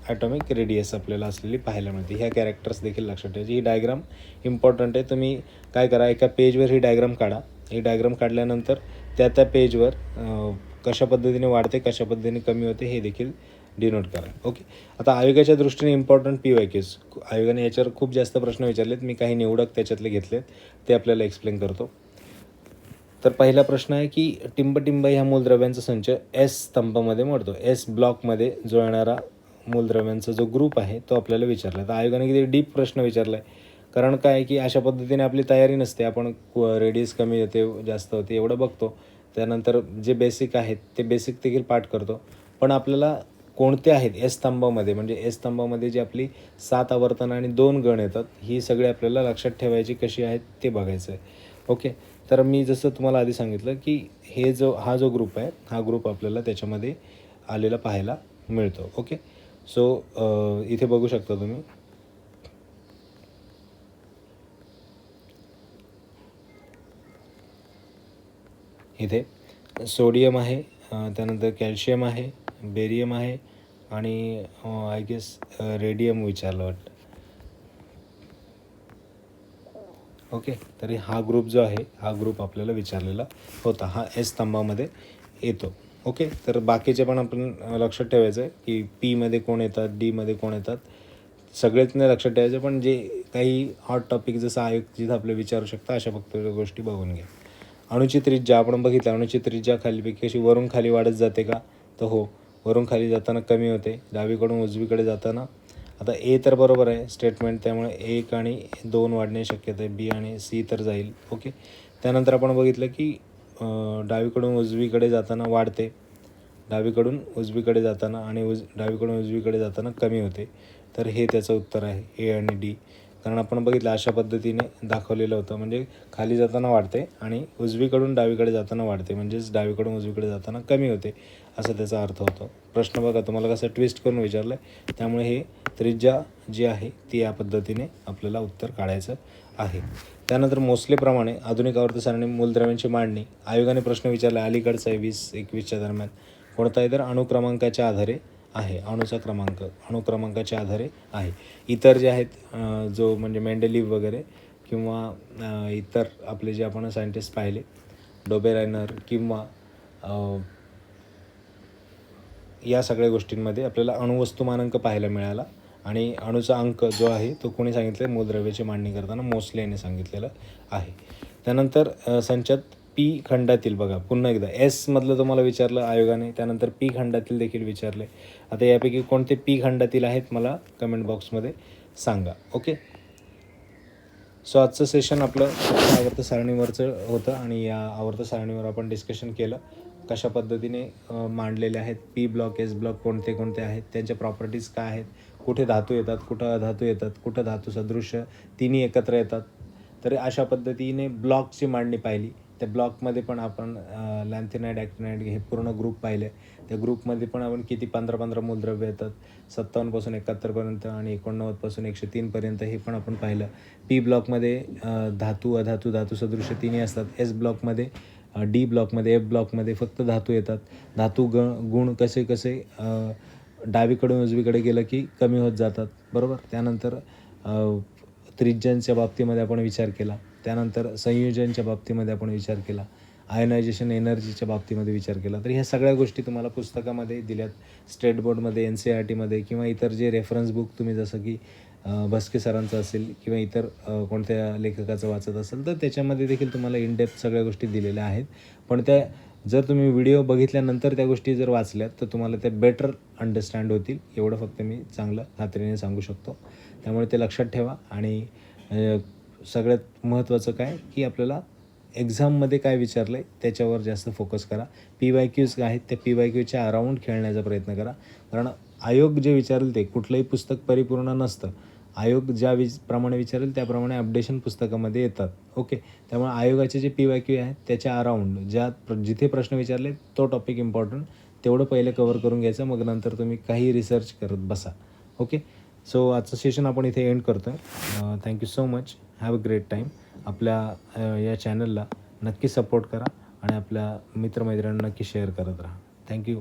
ॲटॉमिक रेडियस आपल्याला असलेली पाहायला मिळते. ह्या कॅरेक्टर्स देखील लक्षात ठेवायची. ही डायग्राम इम्पॉर्टंट आहे. तुम्ही काय करा, एका पेजवर ही डायग्राम काढा. ही डायग्राम काढल्यानंतर त्या पेजवर कशा पद्धतीने वाढते कशा पद्धतीने कमी होते हे देखील डिनोट करा. ओके. आता आयोगाच्या दृष्टीने इम्पॉर्टंट PYQs, आयोगाने याच्यावर खूप जास्त प्रश्न विचारलेत, मी काही निवडक त्याच्यातले घेतलेत ते आपल्याला एक्सप्लेन करतो. तर पहिला प्रश्न आहे की टिंबटिंब ह्या मूलद्रव्यांचा संच S स्तंभामध्ये मोडतो. S ब्लॉकमध्ये जुळणारा मूलद्रव्यांचा जो ग्रुप आहे तो आपल्याला विचारला. तर आयोगाने किती डीप प्रश्न विचारला आहे, कारण काय की अशा पद्धतीने आपली तयारी नसते. आपण रेडियस कमी होते जास्त होते एवढं बघतो, त्यानंतर जे बेसिक आहेत ते बेसिक देखील पाठ करतो, पण आपल्याला कोणते आहेत S स्तंभामध्ये, म्हणजे S स्तंभामध्ये जी आपली 7 आवर्तनं आणि 2 गण येतात ही सगळी आपल्याला लक्षात ठेवायची कशी आहेत ते बघायचं आहे. ओके. तर मी जसं तुम्हाला आधी सांगितलं की हा जो ग्रुप आहे हा ग्रुप आपल्याला त्याच्यामध्ये आलेला पाहायला मिळतो. ओके. सो इथे बघू शकता तुम्ही, इथे सोडियम आहे, त्यानंतर कॅल्शियम आहे, बेरियम आहे आणि आय गेस रेडियम विचारलं वाटतं. ओके, तरी हा ग्रुप जो आहे हा ग्रुप आपल्याला विचारलेला होता, हा एस स्तंभामध्ये येतो. ओके, तर बाकीचे पण आपण लक्षात ठेवायचं आहे की पीमध्ये कोण येतात, डीमध्ये कोण येतात, सगळेच नाही लक्षात ठेवायचं, पण जे काही हॉट टॉपिक जसं आयोग जिथं आपलं विचारू शकता अशा फक्त गोष्टी बघून घ्या. अणुची त्रिज्या आपण बघितलं, अणुची त्रिज्या खालीपैकी अशी वरून खाली वाढत जाते का, तर हो, वरून खाली जाताना कमी होते, डावीकडून उजवीकडे जाताना. आता ए तर बरोबर आहे स्टेटमेंट, त्यामुळे 1 आणि 2 वाढण्याची शक्यता आहे, बी आणि सी तर जाईल. ओके, त्यानंतर आपण बघितलं की डावीकडून उजवीकडे जाताना वाढते, डावीकडून उजवीकडे जाताना आणि डावीकडून उजवीकडे जाताना कमी होते. तर हे त्याचं उत्तर आहे, ए आणि डी. कारण आपण बघितलं अशा पद्धतीने दाखवलेलं होतं, म्हणजे खाली जाताना वाढते आणि उजवीकडून डावीकडे जाताना वाढते, म्हणजेच डावीकडून उजवीकडे जाताना कमी होते, असा त्याचा अर्थ होतो. प्रश्न बघा तुम्हाला कसं ट्विस्ट करून विचारलं आहे, त्यामुळे हे त्रिज्या जी आहे ती या पद्धतीने आपल्याला उत्तर काढायचं आहे. त्यानंतर मोस्लेप्रमाणे आधुनिक आवर्त सारणी मूलद्रव्यांची मांडणी, आयोगाने प्रश्न विचारला अलीकडचा आहे 20-21च्या दरम्यान, कोणता आहे तर अणुक्रमांकाच्या आधारे आहे, अणुचा क्रमांक अणुक्रमांकाच्या आधारे आहे. इतर जे आहेत जो म्हणजे मेंडेलिव्ह वगैरे किंवा इतर आपले जे आपण सायंटिस्ट पाहिले डोबेरायनर किंवा या सगळ्या गोष्टींमध्ये आपल्याला अणुवस्तुमानांक पाहायला मिळाला आणि अणुचा अंक जो आहे तो कोणी सांगितलं आहे, मूलद्रव्याची मांडणी करताना मोस्ले यांनी सांगितलेलं आहे. त्यानंतर संचात पी खंडातील बघा पुन्हा एकदा एसमधलं तुम्हाला विचारलं आयोगाने, त्यानंतर पी खंडातील देखील विचारले. आता यापैकी कोणते पी खंडातील आहेत मला कमेंट बॉक्समध्ये सांगा. ओके, सो आजचं सेशन आपलं आवर्त सारणीवरचं होतं आणि या आवर्त सारणीवर आपण डिस्कशन केलं कशा पद्धतीने मांडलेले आहेत, पी ब्लॉक एस ब्लॉक कोणते कोणते आहेत, त्यांच्या प्रॉपर्टीज काय आहेत, कुठे धातू येतात, कुठं अधातू येतात, कुठं धातू सदृश्य तिन्ही एकत्र येतात. तर अशा पद्धतीने ब्लॉकची मांडणी पाहिली. त्या ब्लॉकमध्ये पण आपण लॅन्थेनाइड ॲक्टिनाइड हे पूर्ण ग्रुप पाहिले. त्या ग्रुपमध्ये पण आपण किती 15 मूलद्रव्य येतात, 57 71पर्यंत आणि 89 103पर्यंत हे पण आपण पाहिलं. पी ब्लॉकमध्ये धातू अधातू धातू सदृश्य तिन्ही असतात. एस ब्लॉकमध्ये डी ब्लॉकमध्ये एफ ब्लॉकमध्ये फक्त धातू येतात. धातू गुण कसे कसे डावीकडून उजवीकडे गेलं की कमी होत जातात, बरोबर. त्यानंतर त्रिज्यांच्या बाबतीमध्ये आपण विचार केला, त्यानंतर संयोजनच्या बाबतीमध्ये आपण विचार केला, आयनायझेशन एनर्जीच्या बाबतीमध्ये विचार केला. तर ह्या सगळ्या गोष्टी तुम्हाला पुस्तकामध्ये दिल्यात, स्टेट बोर्डमध्ये NCERTमध्ये किंवा इतर जे रेफरन्स बुक तुम्ही जसं की भस्के सरांचं असेल किंवा इतर कोणत्या लेखकाचं वाचत असेल तर त्याच्यामध्ये देखील तुम्हाला इन डेप्थ सगळ्या गोष्टी दिलेल्या आहेत. पण त्या जर तुम्ही व्हिडिओ बघितल्यानंतर त्या गोष्टी जर वाचल्यात तर तुम्हाला त्या बेटर अंडरस्टँड होतील, एवढं फक्त मी चांगलं खात्रीने सांगू शकतो. त्यामुळे ते लक्षात ठेवा. आणि सगळ्यात महत्त्वाचं काय की आपल्याला एक्झाममध्ये काय विचारलं आहे त्याच्यावर जास्त फोकस करा. PYQs आहेत त्या PYQच्या अराऊंड खेळण्याचा प्रयत्न करा, कारण आयोग जे विचारेल ते कुठलंही पुस्तक परिपूर्ण नसतं. आयोग ज्या प्रमाणे विचारेल त्याप्रमाणे अपडेशन पुस्तकामध्ये येतात. ओके, त्यामुळे आयोगाचे जे PYQ आहेत त्याच्या अराऊंड जिथे प्रश्न विचारले तो टॉपिक इम्पॉर्टंट तेवढं पहिले कवर करून घ्यायचं, मग नंतर तुम्ही काही रिसर्च करत बसा. ओके, सो आजचं सेशन आपण इथे एंड करतो आहे. Thank you so much, have a great time. आपल्या या चॅनलला नक्की सपोर्ट करा आणि आपल्या मित्रमैत्रिणींना नक्की शेअर करत राहा. थँक्यू.